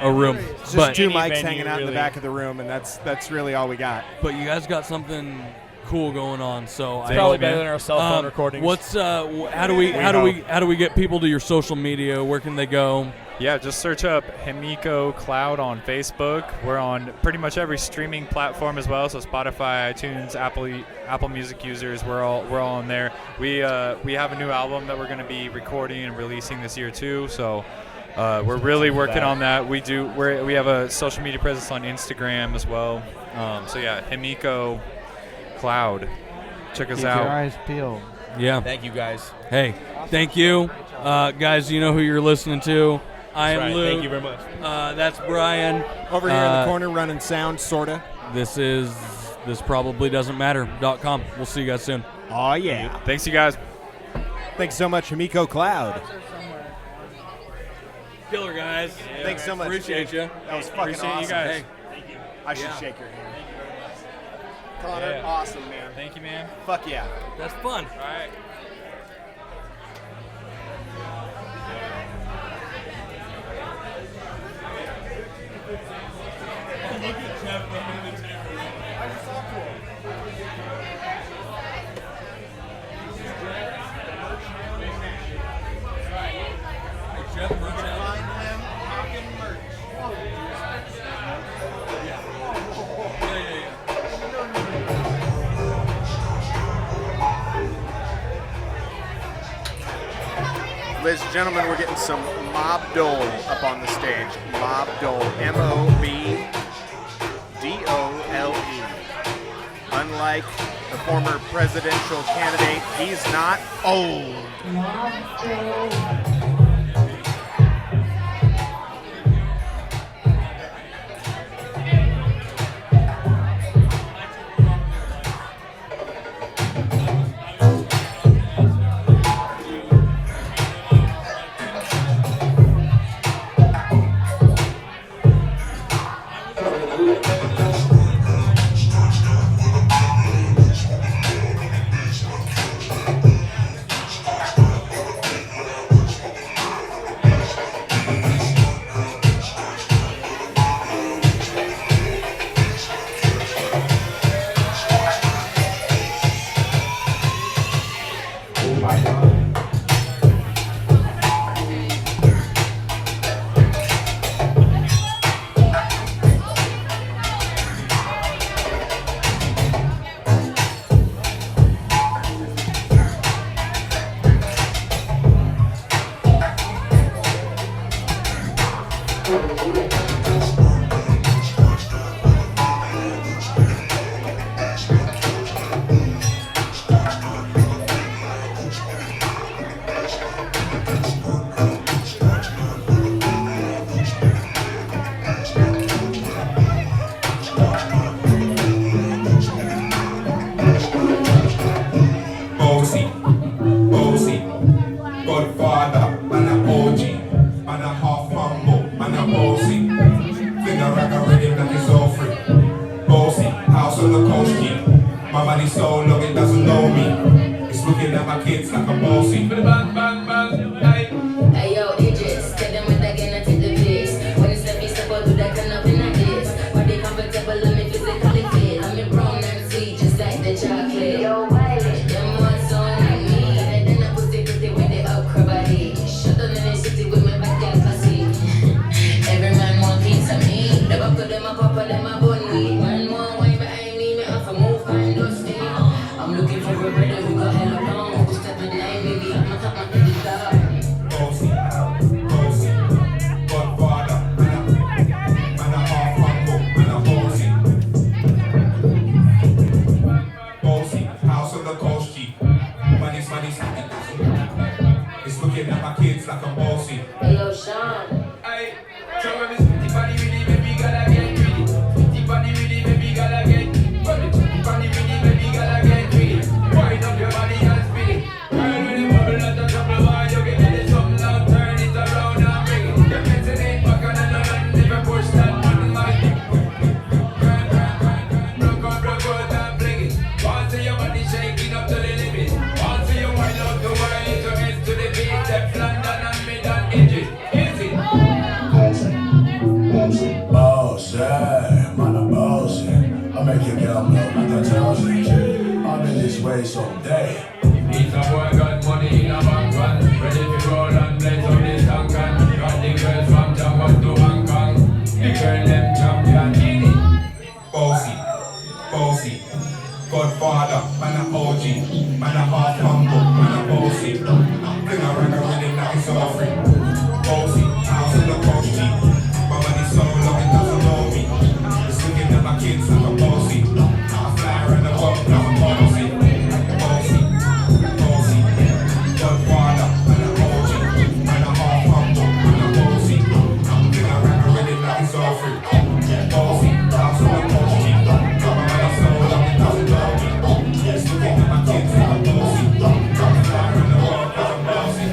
a room. It's just two mics hanging out in the back of the room, and that's really all we got. But you guys got something cool going on, so it's probably better than our cell phone recordings. What's how do we get people to your social media? Where can they go? Yeah, just search up Himiko Cloud on Facebook. We're on pretty much every streaming platform as well, so Spotify, iTunes, Apple Music users, we're all on there. We have a new album that we're going to be recording and releasing this year too, so we're really working on that. We have a social media presence on Instagram as well. So yeah, Himiko Cloud. Check us Keep out. your eyes peeled. Yeah. Thank you guys. Hey, thank you. Guys, you know who you're listening to. I am Lou. Thank you very much. That's Brian. Over here in the corner running sound, sorta. This probably doesn't matter.com. We'll see you guys soon. Oh yeah. Thanks you guys. Thanks so much, Himiko Cloud. Killer guys. Yeah, thanks so much. Appreciate you. That was fucking Appreciate awesome. you guys. Hey, thank you. I should shake your hand. Connor, awesome, man. Thank you, man. Fuck yeah. That's fun. All right. Look at Geoff running the table. Geoff, merch out. Ladies and gentlemen, we're getting some Mob Dole up on the stage. Mob Dole, M-O-B-D-O-L-E. Unlike the former presidential candidate, he's not old. on the coast G. My money so long it doesn't know me. It's looking at my kids like I'm bossy. Bang, bang, bang, hey. Hey yo, Idris, tell them what I gonna take the piss. When it's step up, do that kind of thing like this. But they comfortable, let me physically fit. I'm in brown and sweet, just like the chocolate. Yo, Wiley, them ones on like me. And then I put it when they up body. Shut down in the city with my back gas pussy. Every man want piece of me. The back of them a papa, them a bun weed. Man want wine behind me, me have to move kind of dusty. I'm looking for a brother who got hella long. Who's stepping line, baby, I'm not top my baby star. Bossy, bossy, Godfather, man a half humble, man a bossy. Bossy, house on the coast G. Money's, it's looking at my kids like I'm bossy. Hey yo, Sean. Hey, tell me this body really, baby, gotta get greedy. This body really, baby, gotta get greedy. This body really, baby, gotta get greedy. Wind up your body and spin it. Girl, when you bubble at the top of why you get it something loud, turn it around and bring it. You're messing it back on the line, never push that button like it. Broke out and bring it. Want to see your body shaking up to the limit. Want to see you wind up the way to head to the beat. Step London and mid and edges. Easy. Bossy, man, I'm bossy. I make you girl blow like a Josie. I'm in this way someday. He's a boy got money in a bank van. Ready to roll and blaze on this tank and got the girls from Japan to Hong Kong. The girl them champion. Bossy, bossy, Godfather, man a OG, man a half humble, man a bossy. Bring a rag with him like it's all free. Bossy, house on the coast G. My money so long it doesn't know me. It's looking at my kids like I'm bossy. I fly around the world like I'm bossy. Bossy, bossy, Godfather, man a OG, man a half humble, man a bossy. Bring a rag with him like it's all free. Bossy, house on the coast G. My money so long it doesn't know me. It's looking at my kids like I'm bossy. I fly around the world like I'm bossy.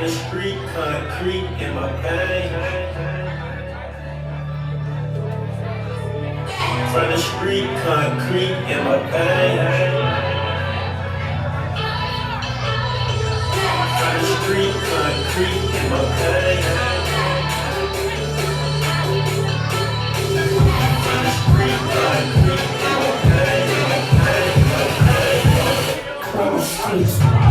the street, concrete in my veins. From the street, concrete in my veins. From the street, concrete in my veins. From the street, concrete in my veins. From the streets.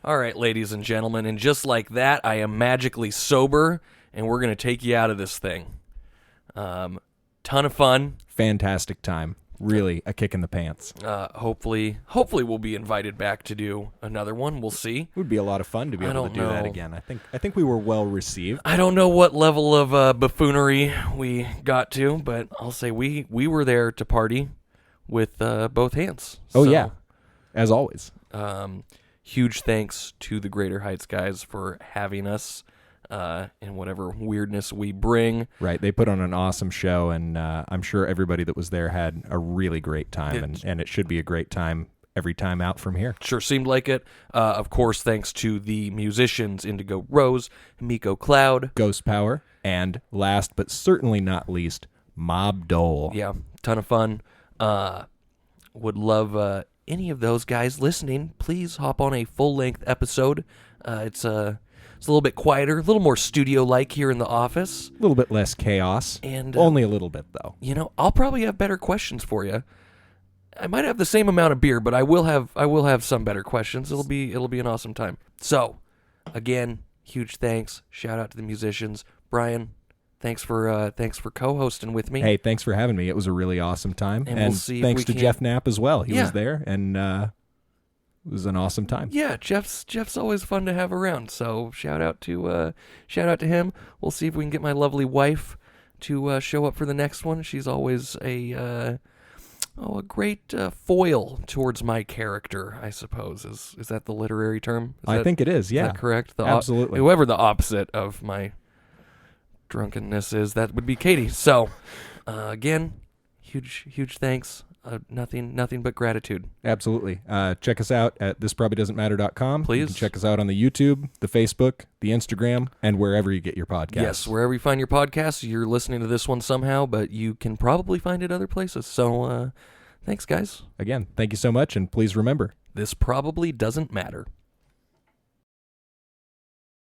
All right, ladies and gentlemen, and just like that, I am magically sober, and we're going to take you out of this thing. Ton of fun. Fantastic time. Really a kick in the pants. Hopefully we'll be invited back to do another one. We'll see. It would be a lot of fun to be able to do that again. I think we were well received. I don't know what level of buffoonery we got to, but I'll say we were there to party with both hands. Oh, so, yeah. As always. Huge thanks to the Greater Heights guys for having us. And whatever weirdness we bring. Right. They put on an awesome show, and I'm sure everybody that was there had a really great time, and it should be a great time every time out from here. Sure seemed like it. Of course, thanks to the musicians Indigo Rose, Himiko Cloud, Ghost Power, and last but certainly not least, Mob Dole. Yeah, ton of fun. Would love any of those guys listening. Please hop on a full-length episode. It's a little bit quieter, a little more studio-like here in the office. A little bit less chaos. And only a little bit, though. You know, I'll probably have better questions for you. I might have the same amount of beer, but I will have some better questions. It'll be an awesome time. So, again, huge thanks. Shout out to the musicians. Brian, thanks for co-hosting with me. Hey, thanks for having me. It was a really awesome time. And we'll see thanks if to we Geoff Knapp as well. He Yeah. was there, and it was an awesome time. Yeah, Jeff's always fun to have around. So shout out to him. We'll see if we can get my lovely wife to show up for the next one. She's always a great foil towards my character, I suppose. Is that the literary term? I think it is. Yeah, is that correct? Absolutely. Whoever the opposite of my drunkenness is, that would be Katie. So again, huge thanks. Nothing but gratitude. Absolutely. Check us out at thisprobablydoesn'tmatter.com. Please. You can check us out on the YouTube, the Facebook, the Instagram, and wherever you get your podcasts. Yes, wherever you find your podcasts, you're listening to this one somehow, but you can probably find it other places. So thanks, guys. Again, thank you so much, and please remember, this probably doesn't matter.